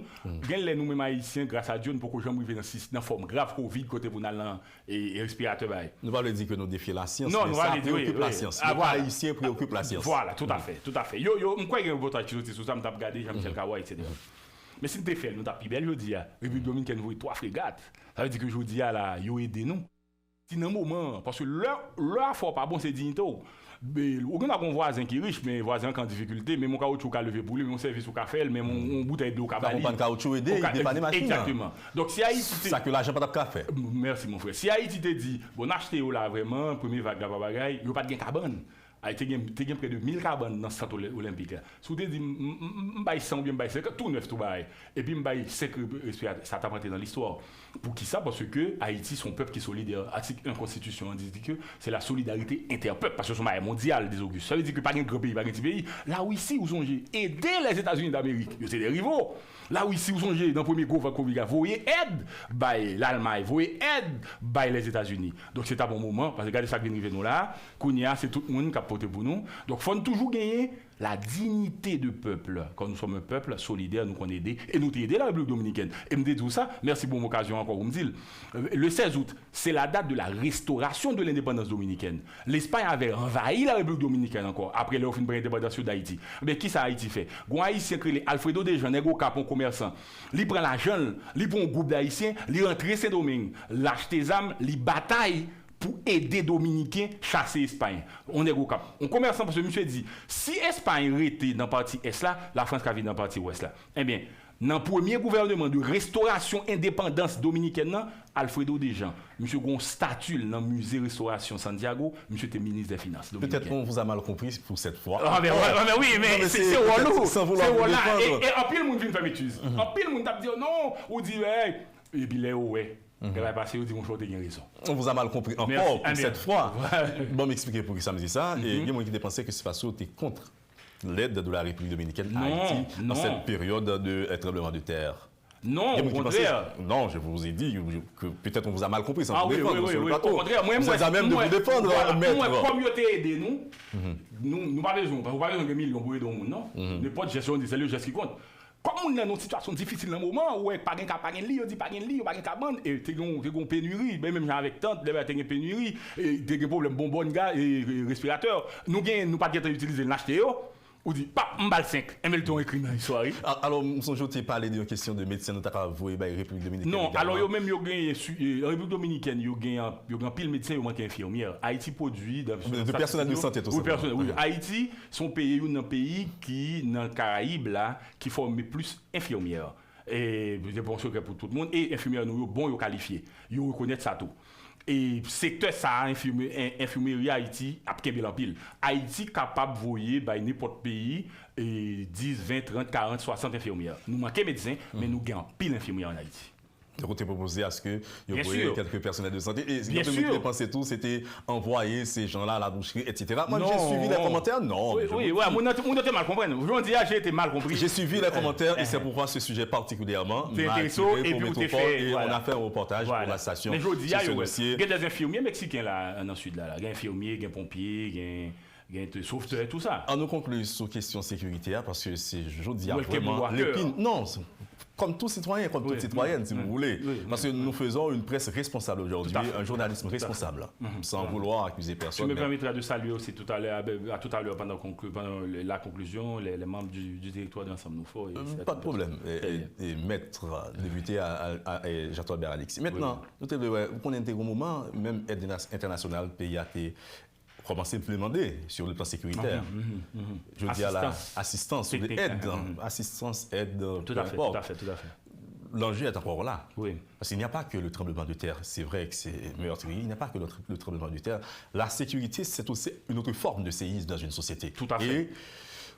nous-mêmes haïtiens, grâce à Dieu, nous pouvons jamais vivre dans une forme grave Covid, côté pour nous et respirateur. Nous allons dire que nous défions la science, non, mais ça préoccupe la science. Les haïtiens préoccupent la science. Voilà, tout à fait, tout à fait. Je crois qu'il y a un reportage qui sur ça, je vais regarder Jean-Michel Kawa, etc. Mais si nous fait, nous avons plus belle, je dis, République dominicaine, vous avez 3 frégates. Ça veut dire que je dis, là, vous aidez nous. Si dans un moment, parce que leur fort pas bon, c'est dignité. On a un voisin qui est riche, mais un voisin qui est en difficulté, mais mon caoutchouc a levé pour lui, mon service au café, mais mon bouteille d'eau a balé. On caoutchouc aider, il dépanne des machines. Exactement. Donc si Haïti ça que l'argent pas de café. Merci mon frère. Si Haïti te dit, bon achetez là vraiment, premier vague là bagaille, il n'y a pas de carbone. Haïti a près de 1000 carbone dans le centre olympique. Si vous te dit, je 100 ou bien 50, tout neuf tout bail. Et puis je 5 respirateurs, ça t'a rentré dans l'histoire. Pour qui ça? Parce que Haïti, son peuple qui est solidaire. Article 1 Constitution dit que c'est la solidarité interpeuple. Parce que c'est un mondial des Augustes. Ça veut dire que pas un grand pays, pas un petit pays. Là où ici, vous songez aider les États-Unis d'Amérique. C'est des rivaux. Là où ici, vous songez dans le premier gros Covid, vous voyez aide by l'Allemagne, vous voyez aide by les États-Unis. Donc c'est un bon moment. Parce que regardez ça qui vient nous là. Kounia, c'est tout le monde qui a porté pour nous. Donc il faut toujours gagner la dignité du peuple. Quand nous sommes un peuple solidaire, nous qu'on aider et nous aider la République dominicaine. Et me dit tout ça, merci pour l'occasion encore, vous me dites. Le 16 août, c'est la date de la restauration de l'indépendance dominicaine. L'Espagne avait envahi la République dominicaine encore, après leur fin de l'indépendance d'Haïti. Mais qui ça Haïti fait? Un Haïtien créé Alfredo Desjans, un capon commerçant. Il prend l'argent, il prend un groupe d'Haïtiens, il rentre Saint-Domingue, lâche des armes, il bataille pour aider Dominicains chasser Espagne. On est au cap. On commerçant parce que monsieur dit, si Espagne était dans la partie est là, la France qui vit dans la partie ouest là. Eh bien, dans le premier gouvernement de restauration indépendance dominicaine, Alfredo Desjans, monsieur gon statue dans le musée Restauration Santiago, monsieur était ministre des Finances. Peut-être qu'on vous a mal compris pour cette fois. Ah mais oui, mais c'est relou. Sans vouloir vous défendre. Et en pile monde vient faire bêtise. En pile monde t'a dit non, ou dit et puis là ouais. Elle va passer, dit mon choix, t'as raison. On vous a mal compris encore pour cette fois. Bon, m'expliquer pour qui ça me dit ça. Et il y a des gens qui pensaient que c'est parce que tu es contre l'aide de la République dominicaine à Haïti dans cette période de tremblement de terre. Non, au contraire. Non, je vous ai dit que peut-être on vous a mal compris sans vous défendre sur le plateau. Au contraire, moi, vous êtes à même de vous défendre, maître. Moi, comme vous t'ai aidé, nous pas besoin, parce que vous pas besoin de millions pour aider le monde, non. N'importe gestion, c'est le geste qui compte. Comme on est dans une situation difficile dans le moment où pas de lit, on dit pas de lit, pas de cabane, et tu as une pénurie, même avec tante, tu as une pénurie, tu as un problème bonbonne, et respirateur. Nous pas utiliser l'acheter, ou On dit, pas, m'bal 5, Hamilton écrit dans l'histoire. Alors, je t'ai parlé d'une question de médecine, nous avons voué la République dominicaine. Non, alors, yo même, yo gagne, en République dominicaine, yo gagne pile médecin, yo manque infirmière. Haïti produit. De personnel de santé, tout ça. Oui, Haïti, son pays, un pays qui, dans le Caraïbe, là, qui forme plus infirmières. Et je pense que pour tout le monde, et infirmières, nous, bon, yo qualifié. Yo reconnaître ça tout. Et secteur ça infirmerie Haïti a kembe en pile. Haïti capable voyer by n'importe pays 10, 20, 30, 40, 60 infirmières. Nous manquons médecins mais nous gagnons pile infirmières en Haïti. Donc, on t'a proposé à ce que il y ait quelques personnels de santé. Et bien sûr. Vous pensez tout, c'était envoyer ces gens-là à la boucherie, etc. Moi, j'ai suivi les commentaires. Non. Oui, mon été mal compris. Aujourd'hui, j'ai été mal compris. J'ai suivi les commentaires et c'est pourquoi ce sujet particulièrement m'a intéressé et puis on a fait un reportage pour la station. Mais aujourd'hui, il y a des infirmiers mexicains là, dans le sud. Il y a infirmiers, il y a pompiers, il y a des sauveteurs, tout ça. On nous conclut sur question sécuritaire parce que c'est aujourd'hui vraiment l'épine. Non. Comme tout citoyen, comme toute citoyenne, si vous voulez. Parce que nous faisons une presse responsable aujourd'hui, un journalisme responsable, sans vouloir accuser personne. Je me permettrai de saluer aussi tout à l'heure, pendant la conclusion, les membres du directoire d'Ensemble Nous Fort. Pas de problème. Et maître débuté à Jean-Albert Alexis. Maintenant, vous connaissez un moment, même aide internationale, pays a été commencer à implémenter sur le plan sécuritaire. Je veux dire l'assistance, assistance, aide, tout à fait. L'enjeu est encore là. Oui. Parce qu'il n'y a pas que le tremblement de terre. C'est vrai que c'est meurtrier. Il n'y a pas que le tremblement de terre. La sécurité, c'est aussi une autre forme de séisme dans une société. Tout à fait. Et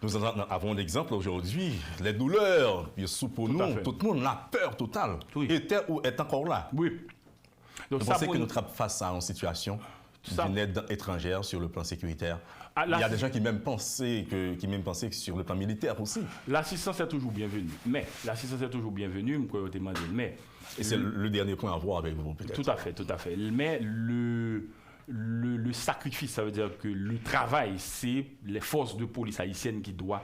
nous avons l'exemple aujourd'hui, les douleurs, pour nous, tout le monde, la peur totale est encore là. Oui. Donc, vous pensez que nous sommes face à une situation d'une aide étrangère sur le plan sécuritaire. Il y a des gens qui même pensaient que sur le plan militaire aussi. L'assistance est toujours bienvenue. Mais l'assistance est toujours bienvenue, mais et c'est le dernier point à voir avec vous peut-être. Tout à fait. Mais le sacrifice, ça veut dire que le travail, c'est les forces de police haïtiennes qui doivent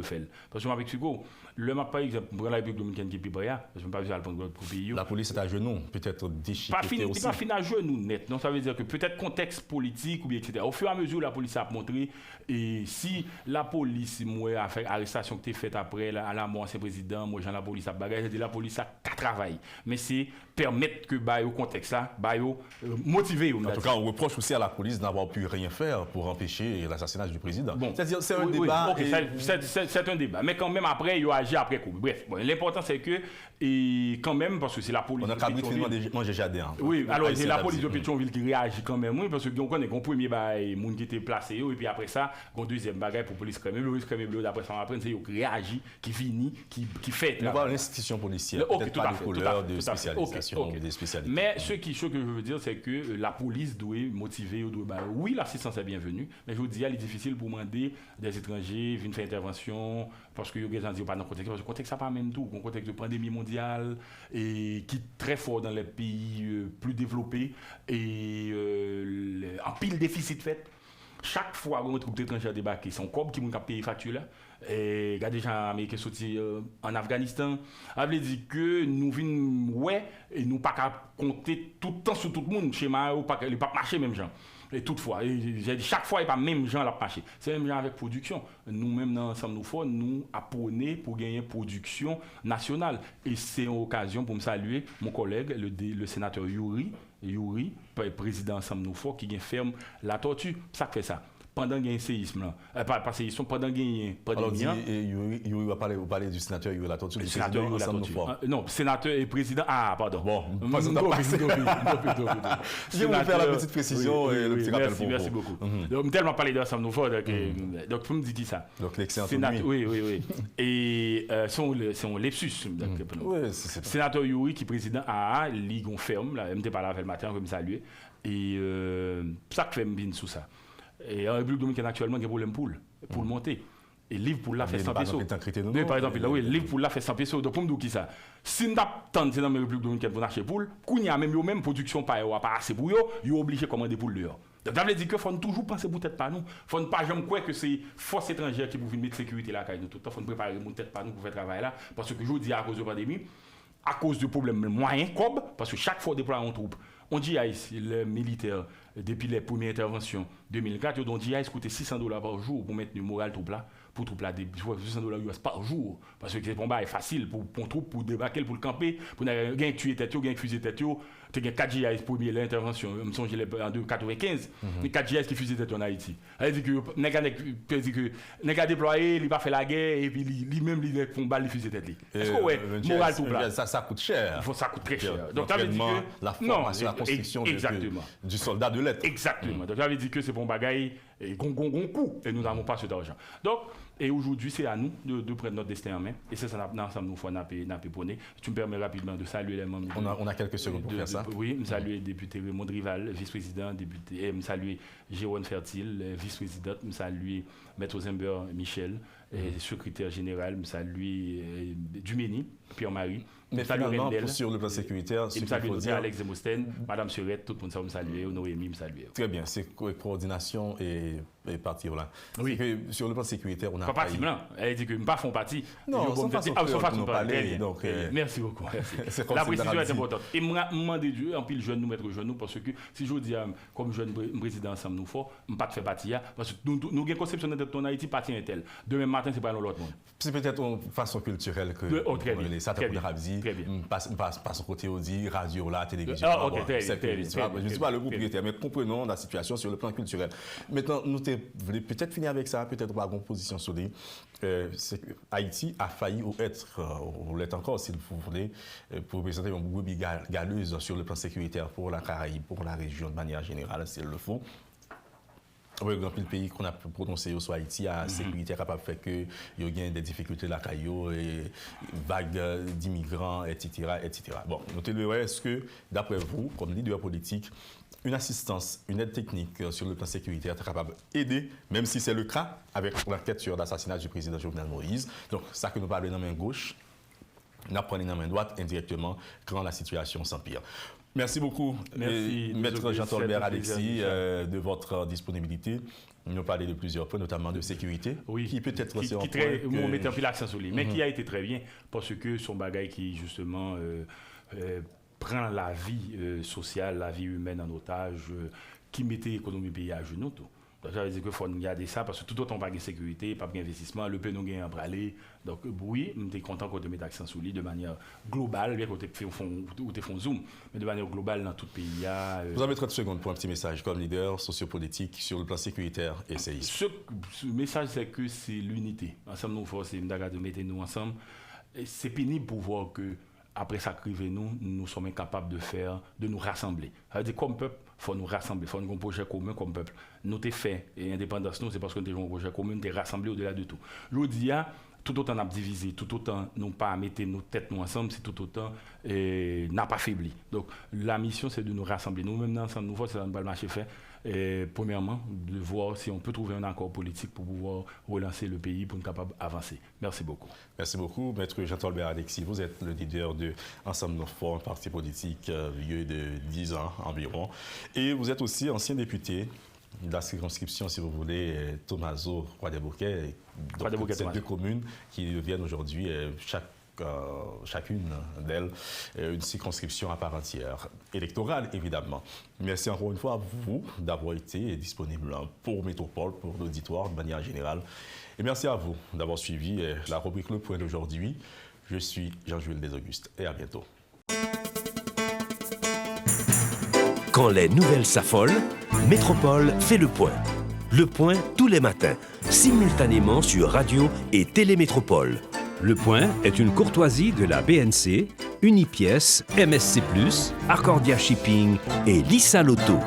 faire. Parce que avec Hugo, le map par exemple, pour la République dominicaine qui est plus je ne peux pas dire pour le pays. La police est à genoux, peut-être déchiquetée aussi. Pas fin à genoux net. Donc ça veut dire que peut-être contexte politique ou bien etc. Au fur et à mesure, la police a montré et si la police a fait arrestation qui était faite après à la mort ancien président, moi la police a bagagé, la police a travaillé. Mais c'est permettre que au contexte là, motiver. En tout cas, on reproche aussi à la police d'avoir pu rien faire pour empêcher l'assassinat du président. Bon, c'est-à-dire c'est un débat. C'est un débat. Mais quand même après, il y a agi après coup. Bref, l'important c'est que quand même parce que c'est la police. On a qu'à manger jardin. Oui, alors c'est la police de Pétionville qui réagit quand même, oui, parce que on connaît qu'on premier monde qui était placé et puis après ça, un deuxième bagage pour police quand même, après ça après c'est qui réagit, qui finit, qui fait. On va l'institution policière, peut-être pas les couleurs de spécialisation, des spécialités. Mais ce que je veux dire c'est que la police doit motiver, oui, l'assistance est bienvenue, mais je vous dis, il est difficile pour demander des étrangers viennent faire intervention parce que les gens disent pas dans le contexte, parce que le contexte ça pas même tout, un contexte de pandémie mondiale et qui est très fort dans les pays plus développés et en pile déficit fait. Chaque fois qu'on trouve des étrangers débarquer, c'est un corps qui m'a payé facture là. Et il y a des gens américains sortis en Afghanistan. Ça veut dire que nous venons et nous pas compter tout le temps sur tout le monde. Schéma, il ne pas marcher même gens. Et toutefois, j'ai dit chaque fois, il n'y a pas même gens à marcher. C'est même gens avec production. Nous-mêmes, dans Ensemble Nous Fort, nous apprenons pour gagner production nationale. Et c'est une occasion pour me saluer mon collègue, le sénateur Yuri, président Ensemble Nous Fort, qui ferme la tortue. Ça fait ça. Pendant qu'il y a un séisme, pas séisme, pendant qu'il y a une pandémie. Alors, Yuri va parler du sénateur Yuri la tortue, du sénateur Yuri la tortue. Non, sénateur et président. Ah, pardon. Bon, je vais vous faire la petite précision et le petit rappel pour vous. Merci beaucoup. Donc, tellement parlé d'Ensemble Nous Fort, donc, vous me dites qui ça? Donc, l'excellent oui. Et c'est un lepsus. Sénateur Yuri qui est président AA, Ligue on ferme, là, je pas là le matin, je vais me saluer. Et ça fait bien sous ça. Et en République dominicaine actuellement, il y a un problème pour le monter. Et livre pour la fait 100 pesos. Par exemple, oui, livre pour la fait 100 pesos. Donc, pour me dire qui ça? Si nous attendons dans la République dominicaine pour acheter poule, quand il y a même production pas assez pour eux, ils sont obligés de commander poule dehors. Donc, ça veut dire qu'il faut toujours penser pour tête pas nous. Il faut ne pas jamais croire que c'est force étrangère qui pour mettre sécurité là. Tout le temps, il faut préparer mon tête pas nous pour faire travail là. Parce que je dis à cause de la pandémie, à cause du problème moyen, parce que chaque fois déploie en troupe. On dit les militaires, depuis les premières interventions 2004, ils ont dit coûtait $600 par jour pour mettre le moral tout là, pour troupe là $200 US par jour parce que c'est bon bah facile pour troupe pour débarquer pour le camper pour gagner tuer tête yo gagner fusée tête yo tu as 4 GIS pour l'intervention me songe en 95 les 4 GIS qui fusée tête en Haïti elle dit que nèg a déployé il pas fait la guerre et puis lui-même il font balle fusée tête lui est-ce que ouais moral tout là ça coûte cher ça coûte très cher donc ça veut dire que la formation la construction du soldat de lettres exactement donc ça veut dire que c'est bon bagaille et gon coup et nous n'avons pas cet argent donc et aujourd'hui c'est à nous de prendre notre destin en main et c'est ça ensemble nous faut n'a poney tu me permets rapidement de saluer les membres on a quelques secondes pour faire ça oui me saluer député Raymond Rival vice-président député me saluer Jérôme Fertile vice-présidente me saluer maître Zember Michel secrétaire général me saluer Dumény Pierre-Marie mais finalement sur le plan sécuritaire me saluer Alex Zemostène madame Surette tout le monde ça me saluer Noémie me saluer très bien c'est coordination et partir là oui sur le plan sécuritaire on a pas parti blanc elle dit que me pas font partie non sans façon parler donc merci beaucoup la précision est importante et me demander Dieu en pile jeune nous mettre jeune nous parce que si je dis comme jeune président ensemble nous faut pas faire partie parce que nous gain conception de ton Haïti parti intel demain matin c'est pas l'autre monde c'est peut-être une façon culturelle que ça t'a Rabzi passe côté Audi radio là télévision je sais pas le propriétaire mais comprenons la situation sur le plan culturel maintenant nous voulez peut-être finir avec ça peut-être pas une position solide Haïti a failli l'être encore si vous voulez pour présenter une brebis galeuse sur le plan sécuritaire pour la Caraïbe pour la région de manière générale s'ils le font. Oui, dans le pays qu'on a prononcé sur Haïti, la sécurité est capable de faire que il y a des difficultés là, et vagues d'immigrants, etc., etc. Bon, notez-le, est-ce que, d'après vous, comme leader politique, une assistance, une aide technique sur le plan sécuritaire est capable d'aider, même si c'est le cas avec l'enquête sur l'assassinat du président Jovenel Moïse. Donc, ça que nous parlons dans la main gauche, nous prenons dans la main droite indirectement quand la situation s'empire. Merci beaucoup, Maître Jean-Tolbert Alexis, de votre disponibilité. Nous parlé de plusieurs points, notamment de sécurité, qui peut être aussi un point on mettait un peu l'accent sur lui, mais qui a été très bien, parce que son bagage qui, justement, prend la vie sociale, la vie humaine en otage, qui mettait l'économie pays à genoux. Donc, ça veut dire qu'il faut garder ça, parce que tout autant pas de sécurité, pas d'investissement, le pays nous gagne en bralé. Donc, oui, je suis content qu'on te mette l'accent sur lui de manière globale, bien qu'on te fait zoom, mais de manière globale dans tout le pays. Vous avez 30 secondes pour un petit message comme leader sociopolitique sur le plan sécuritaire et séisme. Ce message, c'est que c'est l'unité. Ensemble, nous forçons de mettre nous ensemble. C'est pénible pour voir que après ça nous sommes incapables de nous rassembler. C'est-à-dire, comme peuple, il faut nous rassembler, il faut nous avoir un projet commun comme peuple. Nous t'es fait, et indépendance, nous, c'est parce que nous avons un projet commun, nous t'es rassemblés au-delà de tout. Je dis, tout autant nous avons divisé, tout autant nous pas mettre nos têtes nous ensemble, c'est tout autant n'a pas faibli. Donc, la mission, c'est de nous rassembler. Nous-mêmes, ensemble, nous voyons, c'est un bel marché fait. Premièrement, de voir si on peut trouver un accord politique pour pouvoir relancer le pays, pour être capable d'avancer. Merci beaucoup. Merci beaucoup, Maître Jean-Tolbert Alexis. Vous êtes le leader de Ensemble Nous Fort, un parti politique vieux de 10 ans environ. Et vous êtes aussi ancien député de la circonscription, si vous voulez, Thomaso Croix-des-Bouquets. Donc, ces deux communes qui deviennent aujourd'hui chacune d'elles une circonscription à part entière, électorale évidemment. Merci encore une fois à vous d'avoir été disponible pour Métropole, pour l'auditoire de manière générale. Et merci à vous d'avoir suivi la rubrique Le Point d'aujourd'hui. Je suis Jean-Jules Desaugustes et à bientôt. Quand les nouvelles s'affolent, Métropole fait le point. Le point tous les matins, simultanément sur Radio et Télémétropole. Le Point est une courtoisie de la BNC, Unipièce, MSC+, Accordia Shipping et Lisa Lotto.